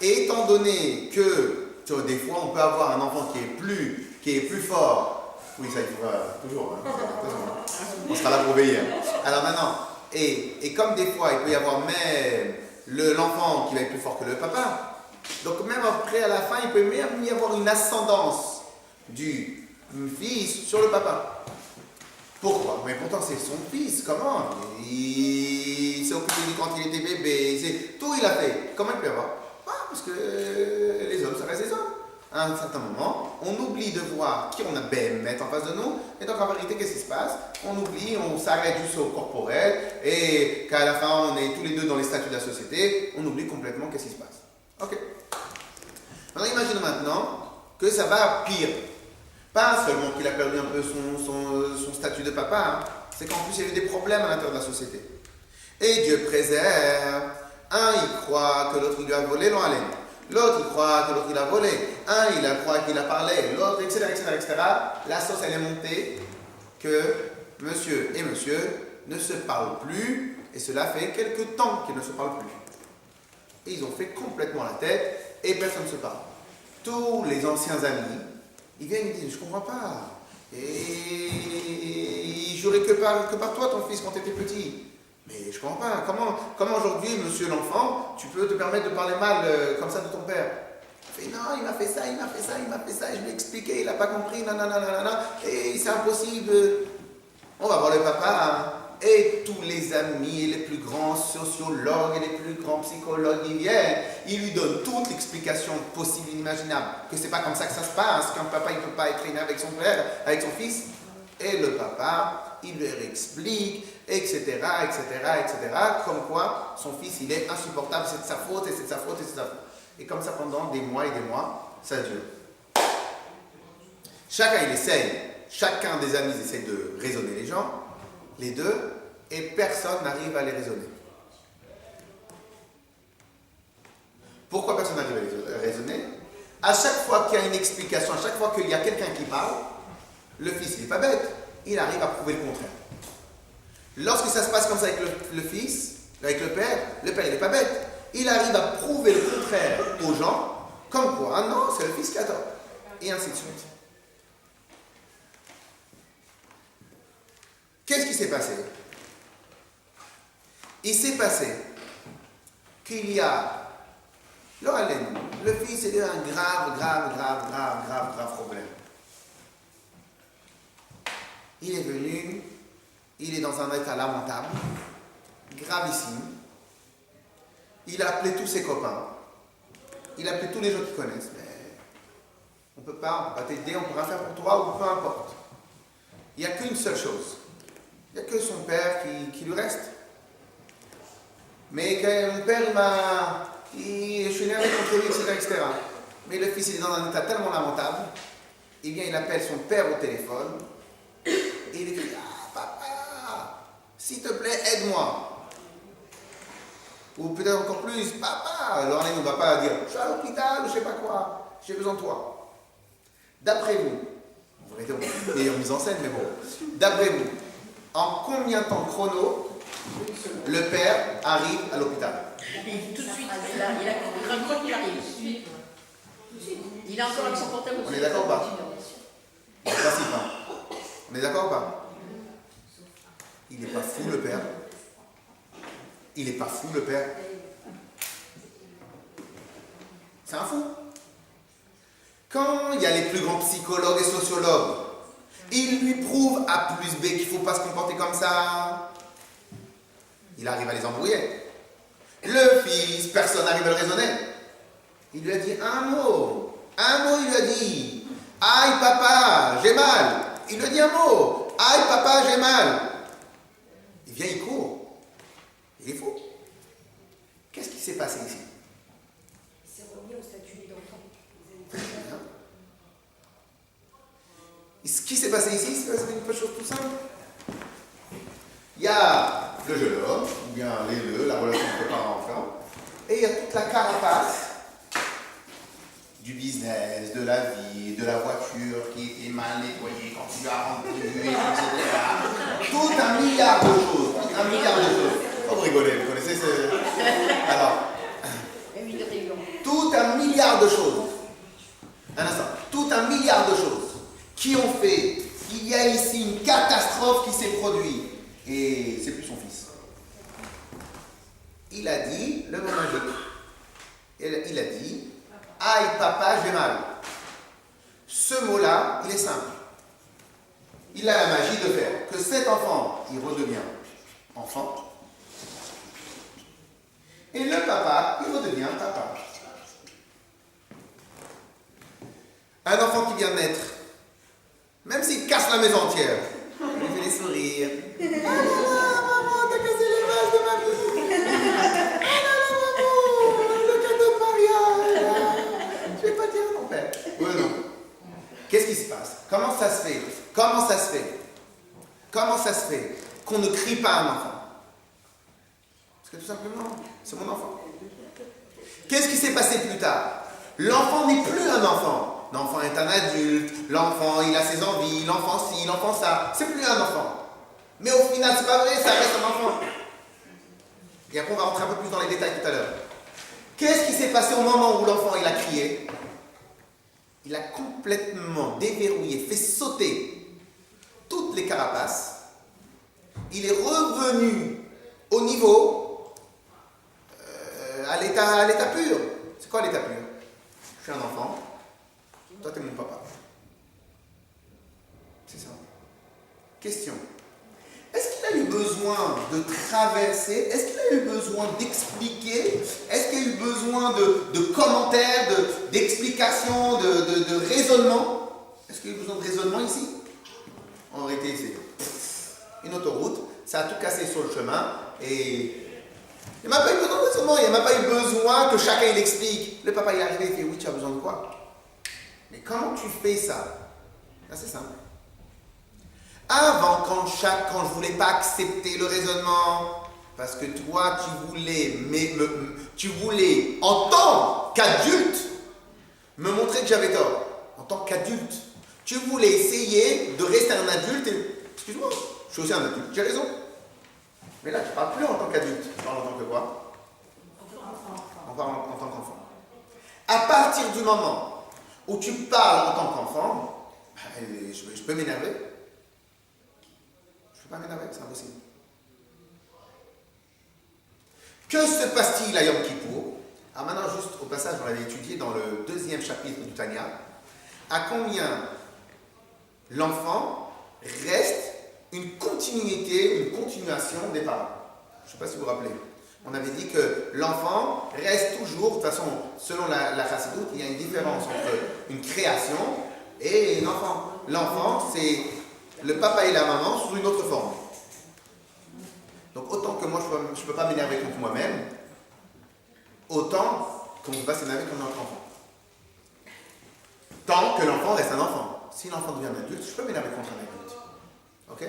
Et étant donné que des fois on peut avoir un enfant qui est plus fort, oui ça il faut toujours, on sera là pour veiller. Alors maintenant, et comme des fois il peut y avoir même l'enfant qui va être plus fort que le papa, donc même après à la fin il peut même y avoir une ascendance du fils sur le papa. Pourquoi? Mais pourtant c'est son fils, comment? Il s'est occupé de lui quand il était bébé, tout il a fait. Comment il peut y avoir? Parce que les hommes, ça reste des hommes. À un certain moment, on oublie de voir qui on a mettre en face de nous. Et donc, en vérité, qu'est-ce qui se passe? On oublie, on s'arrête juste au corporel. Et qu'à la fin, on est tous les deux dans les statuts de la société. On oublie complètement qu'est-ce qui se passe. Ok. Maintenant, imaginons maintenant que ça va pire. Pas seulement qu'il a perdu un peu son statut de papa. C'est qu'en plus, il y a eu des problèmes à l'intérieur de la société. Et Dieu préserve. Un, il croit que l'autre, il lui a volé l'ohalen. L'autre, il croit que l'autre, il a volé. Un, il croit qu'il a parlé. L'autre, etc., etc., etc. La sauce, elle est montée que monsieur et monsieur ne se parlent plus. Et cela fait quelques temps qu'ils ne se parlent plus. Et ils ont fait complètement la tête et personne ne se parle. Tous les anciens amis, ils viennent et me disent, je ne comprends pas. Et il jurait que par toi, ton fils, quand tu étais petit. Mais je comprends pas, comment aujourd'hui, monsieur l'enfant, tu peux te permettre de parler mal comme ça de ton père? Il fait non, il m'a fait ça, et je lui ai expliqué, il n'a pas compris, nanana, et c'est impossible. On va voir le papa, et tous les amis, et les plus grands sociologues, et les plus grands psychologues, ils viennent, ils lui donnent toute l'explication possible, inimaginable, que c'est pas comme ça que ça se passe, qu'un papa, il ne peut pas être né avec son père, avec son fils. Et le papa, il leur explique, etc., comme quoi son fils, il est insupportable, c'est de sa faute, et c'est de sa faute, et c'est de sa faute. Et comme ça, pendant des mois et des mois, ça dure. Chacun des amis essaye de raisonner les gens, les deux, et personne n'arrive à les raisonner. Pourquoi personne n'arrive à les raisonner? À chaque fois qu'il y a une explication, à chaque fois qu'il y a quelqu'un qui parle, le fils, il n'est pas bête, il arrive à prouver le contraire. Lorsque ça se passe comme ça avec le fils, avec le père, il n'est pas bête. Il arrive à prouver le contraire aux gens, Comme quoi, ah non, c'est le fils qui a tort. Et ainsi de suite. Qu'est-ce qui s'est passé? Il s'est passé qu'il y a, le fils il a un grave problème. Il est venu, il est dans un état lamentable, gravissime. Il a appelé tous ses copains, il a appelé tous les gens qu'il connaissent, mais on ne peut pas t'aider, on ne peut rien faire pour toi, ou peu importe. Il n'y a qu'une seule chose, il n'y a que son père qui lui reste. Mais quand mon père je suis énervé contre lui, etc. Mais le fils il est dans un état tellement lamentable, eh bien il appelle son père au téléphone, et il dit, ah papa, s'il te plaît, aide-moi. Ou peut-être encore plus, papa, alors il ne va pas dire, je suis à l'hôpital, je sais pas quoi, j'ai besoin de toi. D'après vous, vous arrêtez en meilleure mise en scène, mais bon, d'après vous, en combien de temps chrono le père arrive à l'hôpital? Tout de suite, il a compris qu'il arrive. Il est encore avec son portable. On est d'accord ou pas? C'est le principe, hein. On est d'accord ou pas? Il n'est pas fou le père. Il n'est pas fou le père. C'est un fou. Quand il y a les plus grands psychologues et sociologues, ils lui prouvent A plus B qu'il ne faut pas se comporter comme ça. Il arrive à les embrouiller. Le fils, personne n'arrive à le raisonner. Il lui a dit un mot. Un mot, il lui a dit. Aïe papa, j'ai mal. Il lui a dit un mot. Aïe papa, j'ai mal. Il vient, il court. Il est fou. Qu'est-ce qui s'est passé ici? Il s'est remis au statut d'enfant. Ce qui s'est passé ici, c'est une petite chose tout simple. Il y a le jeune homme, ou bien les deux, la relation entre parents-enfants, et il y a toute la carapace du business, de la vie, de la voiture qui était mal nettoyée quand tu l'as remplie, etc. Tout un milliard de choses. Un milliard de choses. Oh, vous rigolez, vous connaissez ce... Alors, tout un milliard de choses. Un instant. Tout un milliard de choses qui ont fait qu'il y a ici une catastrophe qui s'est produite. Et c'est plus son fils. Il a dit le mot magique. Il a dit aïe papa, j'ai mal. Ce mot-là, il est simple. Il a la magie de faire que cet enfant, il redevient enfant. Et le papa, il redevient papa. Un enfant qui vient de naître, même s'il casse la maison entière, il fait des sourires. Ah là là, maman, t'as cassé les vases de ma vie. Ah là là, maman, le cadeau de mariage. Je vais pas dire à mon père. Oui ou non? Qu'est-ce qui se passe? Comment ça se fait? Comment ça se fait? Comment ça se fait qu'on ne crie pas à un enfant? Parce que tout simplement, c'est mon enfant. Qu'est-ce qui s'est passé plus tard? L'enfant n'est plus un enfant. L'enfant est un adulte, l'enfant il a ses envies, l'enfant ci, l'enfant ça. C'est plus un enfant. Mais au final, c'est pas vrai, ça reste un enfant. Et après, on va rentrer un peu plus dans les détails tout à l'heure. Qu'est-ce qui s'est passé au moment où l'enfant il a crié? Il a complètement déverrouillé, fait sauter toutes les carapaces. Il est revenu au niveau, à l'état pur. C'est quoi l'état pur? Je suis un enfant. Toi, t'es mon papa. C'est ça. Question. Est-ce qu'il a eu besoin de traverser? Est-ce qu'il a eu besoin d'expliquer? Est-ce qu'il a eu besoin de commentaires, d'explications, de raisonnement? Est-ce qu'il y a eu besoin de raisonnement ici? En réalité, c'est une autoroute. Ça a tout cassé sur le chemin. Et il n'y a pas eu besoin de raisonnement. Il n'y a pas eu besoin que chacun il explique. Le papa il est arrivé, il fait oui, tu as besoin de quoi? Mais comment tu fais ça? C'est simple. Avant, quand je ne voulais pas accepter le raisonnement, parce que toi, tu voulais, en tant qu'adulte, me montrer que j'avais tort. En tant qu'adulte. Tu voulais essayer de rester un adulte et... Excuse-moi, je suis aussi un adulte, j'ai raison. Mais là, tu ne parles plus en tant qu'adulte. Tu parles en tant que quoi? En tant qu'enfant. À partir partir du moment où tu parles en tant qu'enfant, je peux m'énerver. Je ne peux pas m'énerver, c'est impossible. Que se passe-t-il à Yom Kippour? Alors maintenant, juste au passage, on l'avait étudié dans le 2e chapitre du Tanya, à combien l'enfant reste une continuité, une continuation des parents. Je ne sais pas si vous vous rappelez. On avait dit que l'enfant reste toujours, de toute façon, selon la chassidoute, il y a une différence entre une création et un enfant. L'enfant, c'est le papa et la maman sous une autre forme. Donc autant que moi, je ne peux pas m'énerver contre moi-même, autant qu'on ne peut pas s'énerver contre notre enfant. Tant que l'enfant reste un enfant. Si l'enfant devient un adulte, je peux m'énerver contre un adulte. Ok?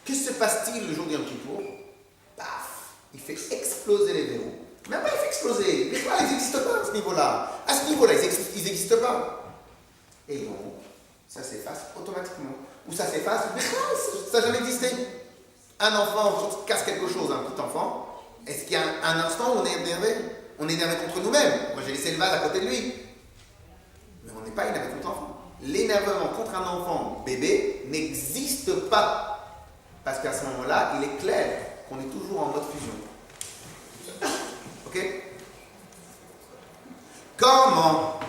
Que se passe-t-il le jour du Yom Kippour? Paf! Il fait exploser les verrous. Mais pas il fait exploser. Les fois, ils n'existent pas à ce niveau-là. À ce niveau-là, ils n'existent pas. Et donc, ça s'efface automatiquement. Ou ça s'efface, mais ça n'a jamais existé. Un enfant casse quelque chose à un petit enfant. Est-ce qu'il y a un instant où on est énervé? On est énervé contre nous-mêmes. Moi, j'ai laissé le vase à côté de lui. Mais on n'est pas énervé contre l'enfant. L'énervement contre un enfant bébé n'existe pas. Parce qu'à ce moment-là, il est clair qu'on est toujours en mode fusion. Ok? Comment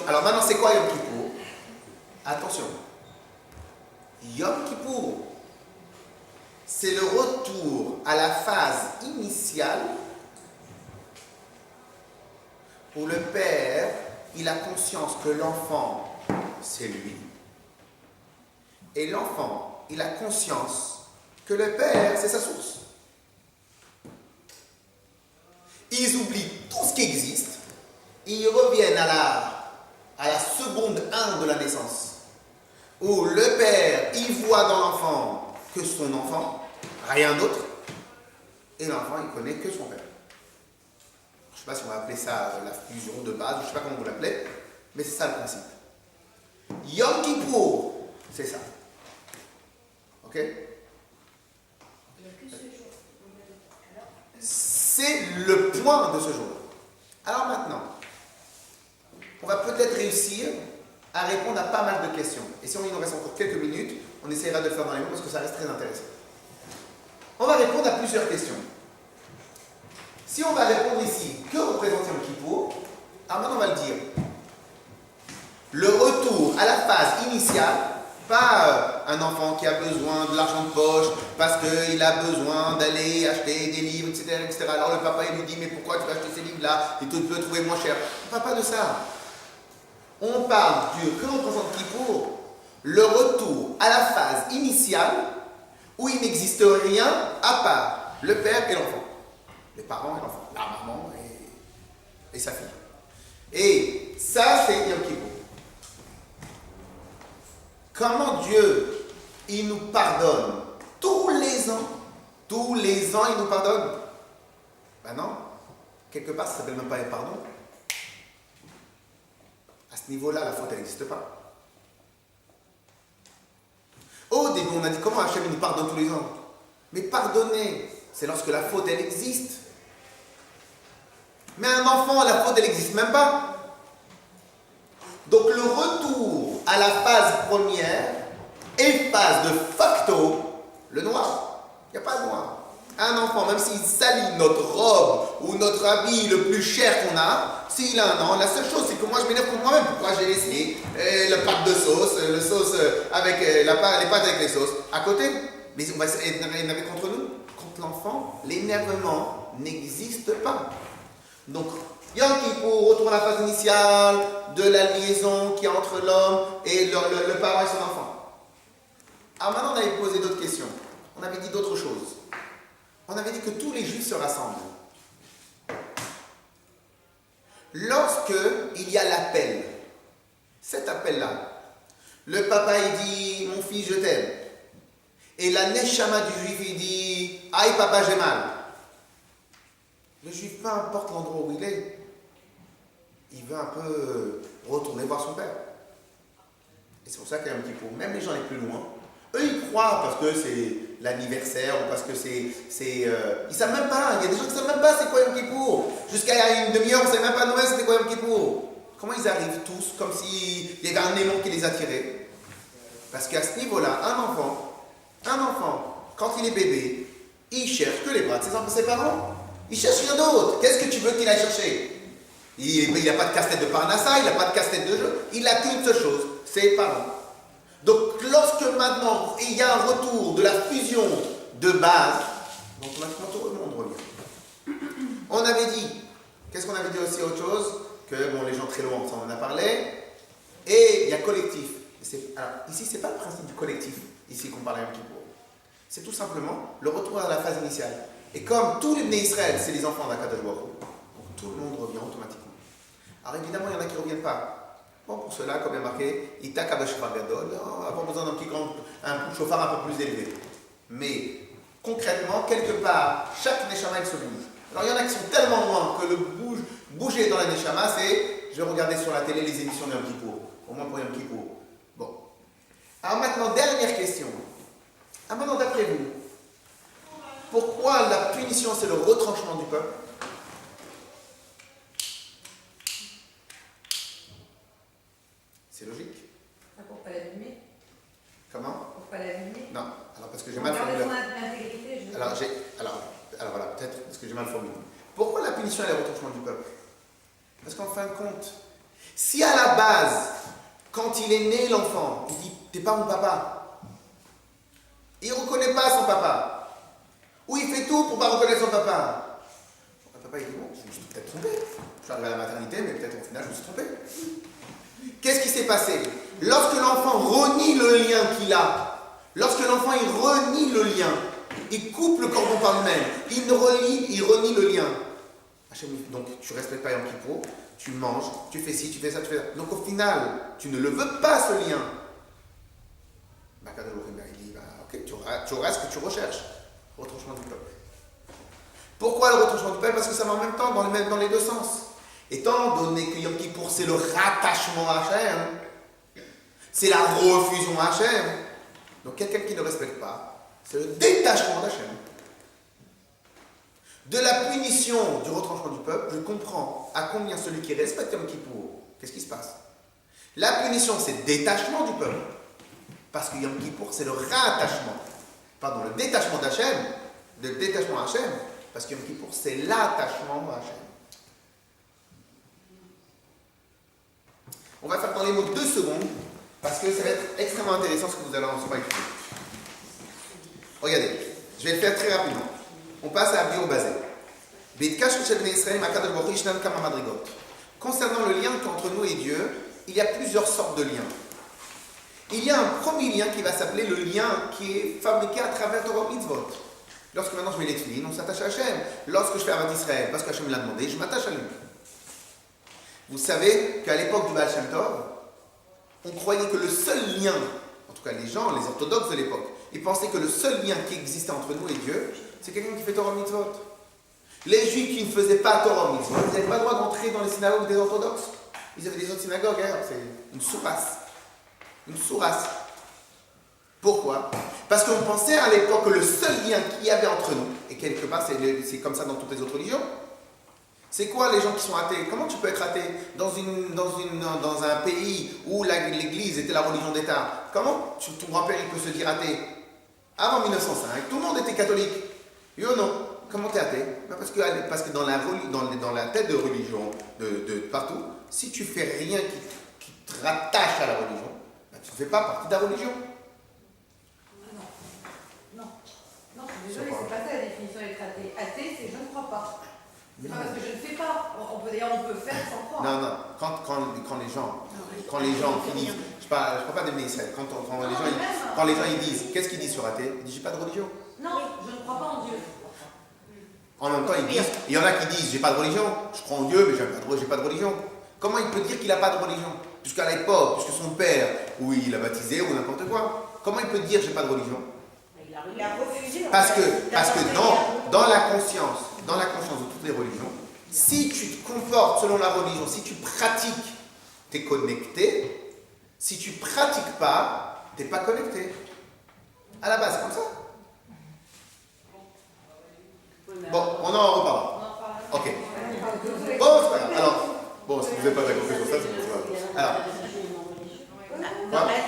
Alors maintenant, c'est quoi Yom Kippour? Attention. Yom Kippour, c'est le retour à la phase initiale où le père, il a conscience que l'enfant, c'est lui. Et l'enfant, il a conscience que le père, c'est sa source. Ils oublient tout ce qui existe. Ils reviennent à la seconde 1 de la naissance, où le père, il voit dans l'enfant que son enfant, rien d'autre, et l'enfant, il connaît que son père. Je ne sais pas si on va appeler ça la fusion de base, je ne sais pas comment vous l'appelez, mais c'est ça le principe. Yom Kippour, c'est ça. Ok? C'est le point de ce jour. Alors maintenant, on va peut-être réussir à répondre à pas mal de questions. Et si il nous reste encore quelques minutes, on essaiera de le faire dans les mots parce que ça reste très intéressant. On va répondre à plusieurs questions. Si on va répondre ici, que représente Yom Kippour? Alors maintenant on va le dire. Le retour à la phase initiale, pas un enfant qui a besoin de l'argent de poche parce qu'il a besoin d'aller acheter des livres, etc. Alors le papa il lui dit mais pourquoi tu vas acheter ces livres-là et tu peux le trouver moins cher. On ne parle pas de ça. On parle du que représente Kippour, le retour à la phase initiale où il n'existe rien à part le père et l'enfant. Les parents et l'enfant, la maman et sa fille. Et ça, c'est Yom Kippour. Comment Dieu, il nous pardonne tous les ans, il nous pardonne. Ben non, quelque part, ça ne s'appelle même pas un pardon. À ce niveau-là, la faute, elle n'existe pas. Au début, on a dit comment Hachem nous pardonne tous les ans. Mais pardonner, c'est lorsque la faute, elle existe. Mais un enfant, la faute, elle n'existe même pas. Donc le retour à la phase première efface de facto le noir. Il n'y a pas de noir. Un enfant, même s'il salit notre robe ou notre habit le plus cher qu'on a, s'il a un an, la seule chose, c'est que moi je m'énerve contre moi-même. Pourquoi j'ai laissé le pâte de sauce, le sauce avec les pâtes avec les sauces à côté? Mais on va s'énerver contre nous. Contre l'enfant, l'énervement n'existe pas. Donc, Yom Kippour retourne à la phase initiale de la liaison qu'il y a entre l'homme et le parent et son enfant. Alors maintenant, on avait posé d'autres questions. On avait dit d'autres choses. On avait dit que tous les juifs se rassemblent. Lorsque il y a l'appel, cet appel-là, le papa il dit « Mon fils, je t'aime ». Et la neshama du juif il dit « Aïe papa, j'ai mal ». Le juif, peu importe l'endroit où il est, il veut un peu retourner voir son père. Et c'est pour ça qu'il y a un petit peu, même les gens les plus loin, eux ils croient parce que c'est l'anniversaire ou parce que c'est ils savent même pas, il y a des gens qui ne savent même pas c'est quoi Yom Kippour. Jusqu'à il y a une demi-heure, on ne savait même pas Noël c'était quoi Yom Kippour. comment ils arrivent tous, comme s'il y avait un aimant qui les attirait. Parce qu'à ce niveau-là, un enfant, quand il est bébé, il cherche que les bras de ses parents. Il cherche rien d'autre. Qu'est-ce que tu veux qu'il aille chercher? Il n'a pas de casse-tête de Parnassa, il n'a pas de casse-tête de jeu. Il n'a qu'une seule chose, ses parents. Donc lorsque maintenant il y a un retour de la fusion de base, donc maintenant tout le monde revient. On avait dit, qu'est-ce qu'on avait dit aussi autre chose? Que bon, les gens très loin, ça on en a parlé. Et il y a collectif. Alors ici, ce n'est pas le principe du collectif, ici qu'on parle à Yom Kippour. C'est tout simplement le retour à la phase initiale. Et comme tous les Bnei Israël, c'est les enfants d'Akadosh Baruch Hu, donc tout le monde revient automatiquement. Alors évidemment, il y en a qui ne reviennent pas. Bon, pour cela, comme il y a marqué, Ita Kadosh Gadol, on n'a pas besoin d'un petit coup de chauffard un peu plus élevé. Mais concrètement, quelque part, chaque Neshama, il se bouge. Alors il y en a qui sont tellement loin que le bouger dans la Neshama, c'est, je vais regarder sur la télé les émissions de Yom Kippour, au moins pour Yom Kippour. Bon. Alors maintenant, dernière question. Alors maintenant, d'après vous, pourquoi la punition, c'est le retranchement du peuple? C'est logique. Pour ne pas l'abîmer. Comment? Pour ne pas l'abîmer. Non, alors parce que j'ai mal formulé. L'intégrité, Alors voilà, peut-être parce que j'ai mal formulé. Pourquoi la punition est le retranchement du peuple? Parce qu'en fin de compte, si à la base, quand il est né l'enfant, il dit t'es pas mon papa, il ne reconnaît pas son papa, ou il fait tout pour ne pas reconnaître son papa. Le papa il dit bon, je me suis peut-être trompé, je suis arrivé à la maternité, mais peut-être au final je me suis trompé. Qu'est-ce qui s'est passé? Lorsque l'enfant renie le lien qu'il a, lorsque l'enfant il renie le lien, il coupe le cordon par lui-même, il renie le lien. Donc tu respectes pas Yom Kippour, tu manges, tu fais ci, tu fais ça, tu fais ça. Donc au final, tu ne le veux pas ce lien. Il dit, ok, tu auras ce que tu recherches. Retranchement du peuple. Pourquoi le retranchement du peuple? Parce que ça va en même temps, dans les deux sens. Étant donné que Yom Kippour, c'est le rattachement à Hachem, c'est la refusion à Hachem. Donc quelqu'un qui ne respecte pas, c'est le détachement d'Hachem. De la punition du retranchement du peuple, je comprends à combien celui qui respecte Yom Kippour, qu'est-ce qui se passe? La punition, c'est le détachement du peuple. Parce que Yom Kippour, c'est le rattachement. Pardon, le détachement d'Hachem, le détachement à Hachem, parce que Yom Kippour, c'est l'attachement à Hachem. On va faire dans les mots 2 secondes, parce que ça va être extrêmement intéressant ce que vous allez en étudier. Regardez, je vais le faire très rapidement. On passe à Bio Bazé. Concernant le lien entre nous et Dieu, il y a plusieurs sortes de liens. Il y a un premier lien qui va s'appeler le lien qui est fabriqué à travers Torah Mitzvot. Lorsque maintenant je mets les tefilines, on s'attache à Hachem. Lorsque je fais Avat Israël, parce qu'Hachem l'a demandé, je m'attache à lui. Vous savez qu'à l'époque du Baal Shem Tov, on croyait que le seul lien, en tout cas les gens, les orthodoxes de l'époque, ils pensaient que le seul lien qui existait entre nous et Dieu, c'est quelqu'un qui fait Torah Mitzvot. Les Juifs qui ne faisaient pas Torah Mitzvot, ils n'avaient pas le droit d'entrer dans les synagogues des orthodoxes. Ils avaient des autres synagogues, c'est une sourasse. Une sourasse. Pourquoi? Parce qu'on pensait à l'époque que le seul lien qu'il y avait entre nous, et quelque part c'est comme ça dans toutes les autres religions, c'est quoi les gens qui sont athées? Comment tu peux être athée dans un pays où l'église était la religion d'État? Comment ton grand-père il peut se dire athée? Avant 1905, tout le monde était catholique. Oui ou non? Comment tu es athée? Parce que dans la tête de religion de partout, si tu fais rien qui te rattache à la religion, tu ne fais pas partie de la religion. Non, je suis désolée, c'est pas ça la définition d'être athée. Athée, c'est je ne crois pas. C'est pas parce que je ne fais pas. On peut faire sans croire. Non. Quand les gens finissent, je ne parle pas des ministères. Quand les gens ils disent, qu'est-ce qu'ils disent sur athée? Ils disent j'ai pas de religion. Non, je ne crois pas en Dieu. En même temps, ils disent, il y en a qui disent j'ai pas de religion. Je crois en Dieu, mais j'ai pas de religion. Comment il peut dire qu'il n'a pas de religion? Puisqu'à l'époque, puisque son père, oui, il a baptisé ou n'importe quoi. Comment il peut dire j'ai pas de religion? Il a refusé. Parce que dans la conscience de toutes les religions, si tu te comportes selon la religion, si tu pratiques, tu es connecté. Si tu ne pratiques pas, tu n'es pas connecté. À la base, c'est comme ça. Bon, on en reparlera. Ok. Bon, c'est pas grave. Alors, Bon, si vous n'êtes pas d'accord sur ça, c'est pas grave. Alors, Non, mais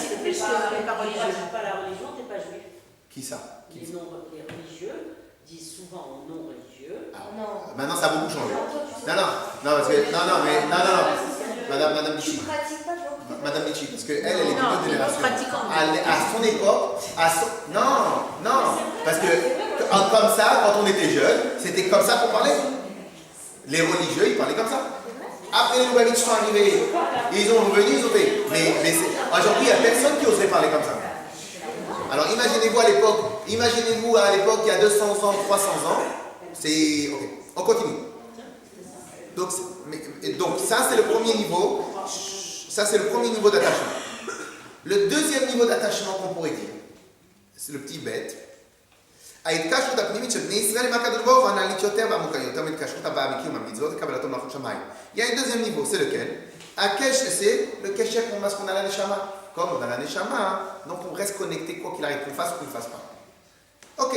c'est plus que les pas religieux. Pas la religion, t'es pas juif. qui ça? Les religieux disent souvent non religieux. Maintenant, ça a beaucoup changé. Non, parce que, Madame Tu Michi. pratiques pas, toi? Madame Michi, parce qu'elle, elle est d'une autre génération. pratiquant. À son époque, non, parce que comme ça, quand on était jeune, c'était comme ça qu'on parlait. Les religieux, ils parlaient comme ça. Après les Loubavitch sont arrivés, ils ont revenu, ils ont fait. Mais aujourd'hui, il n'y a personne qui oserait parler comme ça. Alors imaginez-vous à l'époque, il y a 200 ans, 300 ans, c'est... Ok, on continue. Donc ça, c'est le premier niveau. Ça, c'est le premier niveau d'attachement. Le deuxième niveau d'attachement qu'on pourrait dire, c'est le petit bête. Il y a un deuxième niveau, c'est lequel? C'est le kesher qu'on a à la neshama. Comme on a la neshama, donc on reste connecté quoi qu'il arrive, qu'on fasse ou qu'on ne fasse pas. Ok.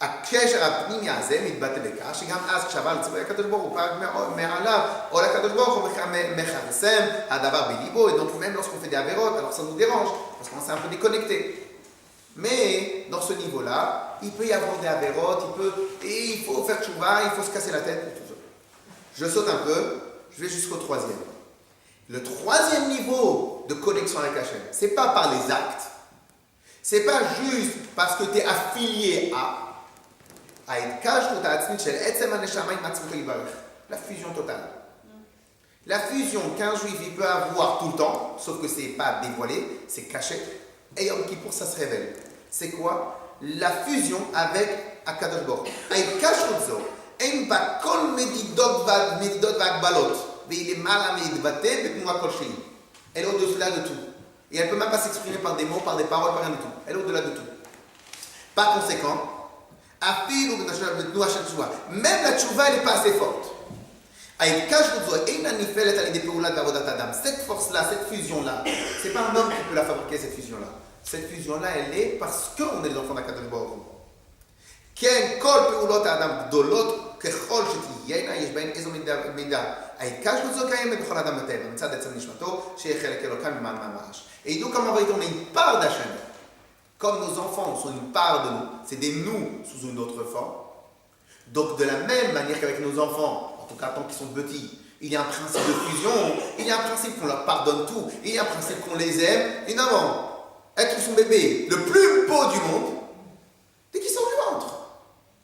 הקשר הפנימי הזה מתבטא בכך שגם אז כשעבר לציווי הקדוש ברוך הוא פעם מעליו או לקדוש ברוך הוא מכרסם הדבר בליבו, et donc même lorsqu'on fait des avérotes, alors ça nous dérange parce qu'on s'est un peu déconnecté. Mais dans ce niveau-là, il peut y avoir des avérotes, il faut faire tchouva, il faut se casser la tête pour tout ça. Je saute un peu, je vais jusqu'au troisième. Le troisième niveau de connexion avec Hachem, c'est pas par les actes, c'est pas juste parce que tu es affilié à la fusion totale. La fusion qu'un juif il peut avoir tout le temps, sauf que c'est pas dévoilé, c'est caché, et Yom Kippour ça se révèle. C'est quoi? La fusion avec Akadosh Baruch Hu. אין בה כל מדידות והגבלות, והיא למעלה מלהתבטא בתנועה כלשהי. Elle est au-delà de tout. Et elle ne peut même pas s'exprimer par des mots, par des paroles, par rien du tout. Elle est au-delà de tout. Par conséquent, même la tchouva, elle n'est pas assez forte. Cette force-là, cette fusion-là, ce n'est pas un homme qui peut la fabriquer, cette fusion-là. Cette fusion-là, elle est parce qu'on est les enfants d'Akadosh Baruch Hu. כן, כל פעולות האדם גדולות ככל שתהיינה, יש בהן איזו מידה. ההתקשרות זו קיימת בכל אדם בטבע, מצד עצם נשמתו, שיהיה חלק אלוקם ממעל ממש. Et donc, comme en vérité, on a une part d'Hachem. Comme nos enfants sont une part de nous, c'est des nous sous une autre forme. Donc, de la même manière qu'avec nos enfants, en tout cas tant qu'ils sont petits, il y a un principe de fusion, il y a un principe qu'on leur pardonne tout, il y a un principe qu'on les aime. Évidemment, être son bébé le plus beau du monde, dès qu'ils sortent du ventre.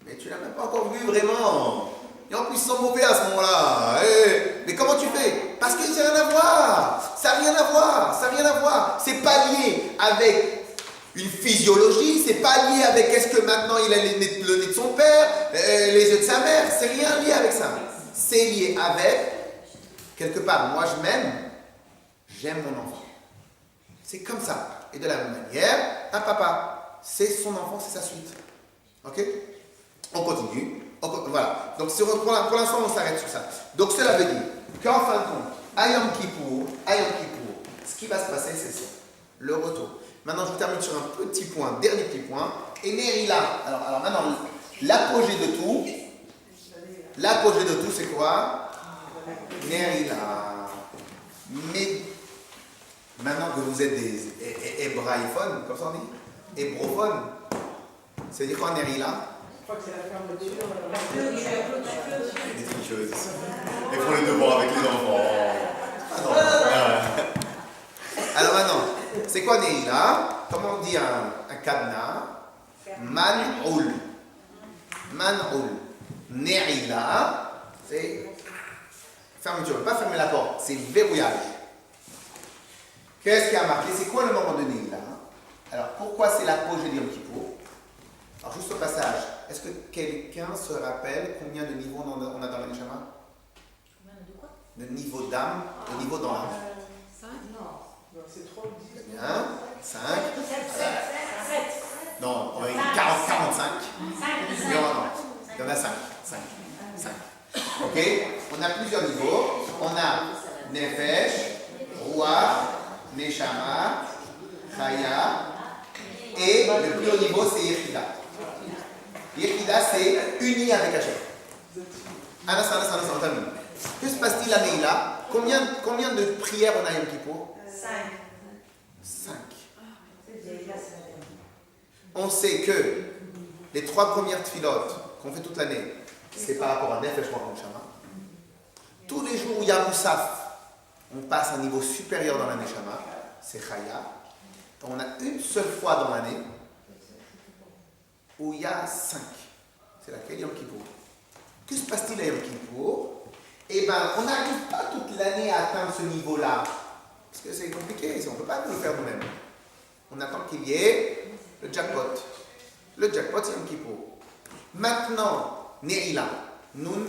Mais tu l'as même pas encore vu vraiment. Et en plus, ils sont mauvais à ce moment-là. Mais comment tu fais? Parce que ça n'a rien à voir. Ça n'a rien à voir. Ça n'a rien à voir. C'est pas lié avec une physiologie. C'est pas lié avec est-ce que maintenant il a le nez de son père, les yeux de sa mère. C'est rien lié avec ça. C'est lié avec, quelque part, moi je m'aime, j'aime mon enfant. C'est comme ça. Et de la même manière, un papa, c'est son enfant, c'est sa suite. Ok? On continue. Voilà. Donc pour l'instant, on s'arrête sur ça. Donc cela veut dire qu'en fin de compte, à Yom Kippour, ce qui va se passer, c'est ça. Le retour. Maintenant, je termine sur un petit point, dernier petit point. Et Nerila. Alors maintenant, l'apogée de tout. L'apogée de tout, c'est quoi? Nerila. Mais maintenant que vous êtes des hébraïphones, comme ça on dit, hébrophones, c'est dire quoi Nerila? Je crois que c'est la fermeture. Les tricheuses. Elles font les devoirs avec les enfants. Alors maintenant, c'est quoi Neila? Comment on dit un cadenas? Man'oul. Man'oul. Neila, c'est fermeture. On ne peut pas fermer la porte, c'est verrouillage. Qu'est-ce qui a marqué? C'est quoi le moment de Neila? Alors pourquoi c'est l'apogée de Yom Kippour? Alors juste au passage, est-ce que quelqu'un se rappelle combien de niveaux on a dans la Neshama? Combien de quoi? Le niveau d'âme, le niveau dans l'âme. 5? Non, c'est trop. 1, 5, 7. Non, on va dire 45. Non, il y en a 5. Ok? On a plusieurs niveaux. On a Nefesh, Ruach, Neshama, Chaya, et le plus haut niveau c'est Yechida. Yechida c'est uni avec Hachem. Un instant, on termine. Que se passe-t-il à Neila? Combien de prières on a à Yom Kippour? 5. On sait que les 3 premières tfilotes qu'on fait toute l'année, c'est par rapport à Nefesh Moacham Neshama. Tous les jours où il y a Moussaf, on passe à un niveau supérieur dans la Neshama, c'est Chaya. On a une seule fois dans l'année où il y a 5. C'est laquelle? Yom Kippour. Que se passe-t-il à Yom Kippour? Eh bien, on n'arrive pas toute l'année à atteindre ce niveau-là. Parce que c'est compliqué, on ne peut pas nous le faire nous-mêmes. On attend qu'il y ait le jackpot. Le jackpot, c'est Yom Kippour. Maintenant, Neila, Nun,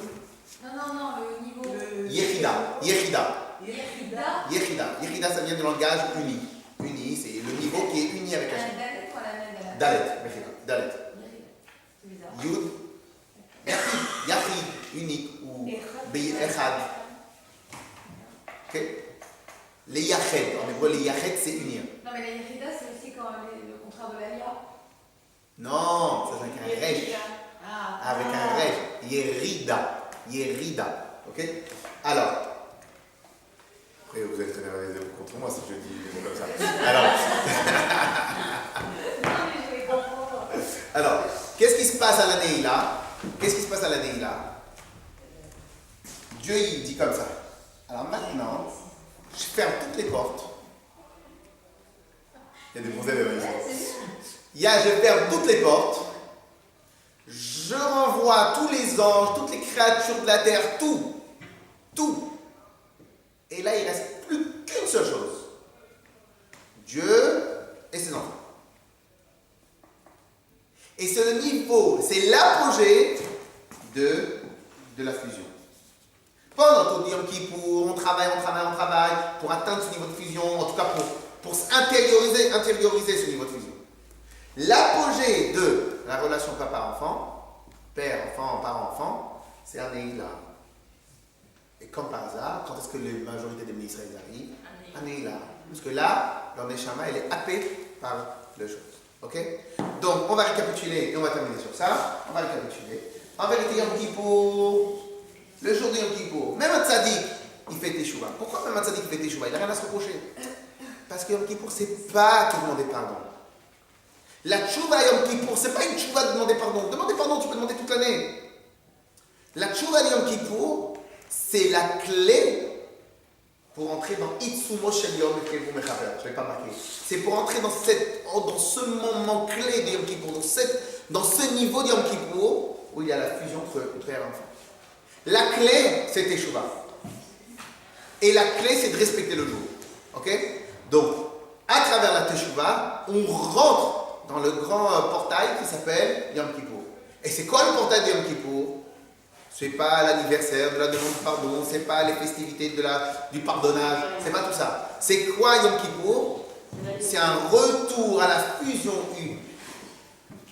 Non, le niveau. Yechida. Yechida. Yechida, ça vient du langage uni. Uni, c'est le niveau qui est uni avec Hachem. Dalet ou la Dalet. Dalet. C'est bizarre. Yud. Yachid, unique. Ou Echad. Ok? Les Yached. En hébreu, les Yached, c'est unir. Non, mais la Yechida, c'est aussi quand le contraire de l'Alia. Non, c'est avec un resh. Avec un resh. Yerida. Ok? Alors. Après, vous allez très bien contre moi si je dis des mots comme ça. Alors, qu'est-ce qui se passe à la Neila? Dieu, il dit comme ça. Alors maintenant, je ferme toutes les portes. Il y a des bons élèves ici. Je ferme toutes les portes. Je renvoie tous les anges, toutes les créatures de la terre, tout. Et là, il ne reste plus qu'une seule chose. Dieu et ses enfants. Et c'est le niveau, c'est l'apogée de la fusion. Pendant tout Yom Kippour, on travaille pour atteindre ce niveau de fusion, en tout cas pour intérioriser ce niveau de fusion. L'apogée de la relation papa-enfant, père-enfant, parent-enfant, c'est un Neila. Et comme par hasard, quand est-ce que la majorité des Israël arrivent? Un Neila. Parce que là, leur Neshama, elle est happée par le chose. Ok? Donc, on va récapituler et on va terminer sur ça. On va récapituler. En vérité, Yom Kippour, le jour de Yom Kippour, même un tzaddik, il fait teshuva. Pourquoi même un tzaddik fait teshuva? Il n'a rien à se reprocher. Parce que Yom Kippour, c'est pas te demander pardon. La tchouva à Yom Kippour, c'est pas une tchouva de demander pardon. Demander pardon, tu peux demander toute l'année. La tchouva de Yom Kippour, c'est la clé pour entrer dans Itsumo Shel Yom Kevu Mechaber. Je ne l'ai pas marqué. C'est pour entrer dans ce moment clé de Yom Kippour, dans ce niveau de Yom Kippour, où il y a la fusion entre père et enfant. La clé, c'est Teshuvah. Et la clé, c'est de respecter le jour. Ok? Donc, à travers la Teshuvah, on rentre dans le grand portail qui s'appelle Yom Kippour. Et c'est quoi le portail de Yom Kippour? C'est pas l'anniversaire de la demande de pardon, c'est pas les festivités du pardonnage, c'est pas tout ça. C'est quoi Yom Kippour? C'est un retour à la fusion une.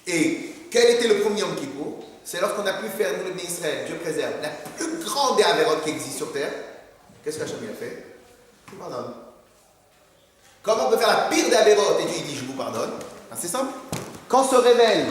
Et quel était le premier Yom Kippour? C'est lorsqu'on a pu faire, nous les Israël, Dieu préserve, la plus grande des avérotes qui existe sur terre. Qu'est-ce qu'Hachem a fait? Il pardonne. Comment on peut faire la pire des avérotes? Et Dieu dit, je vous pardonne. C'est simple. Quand se révèle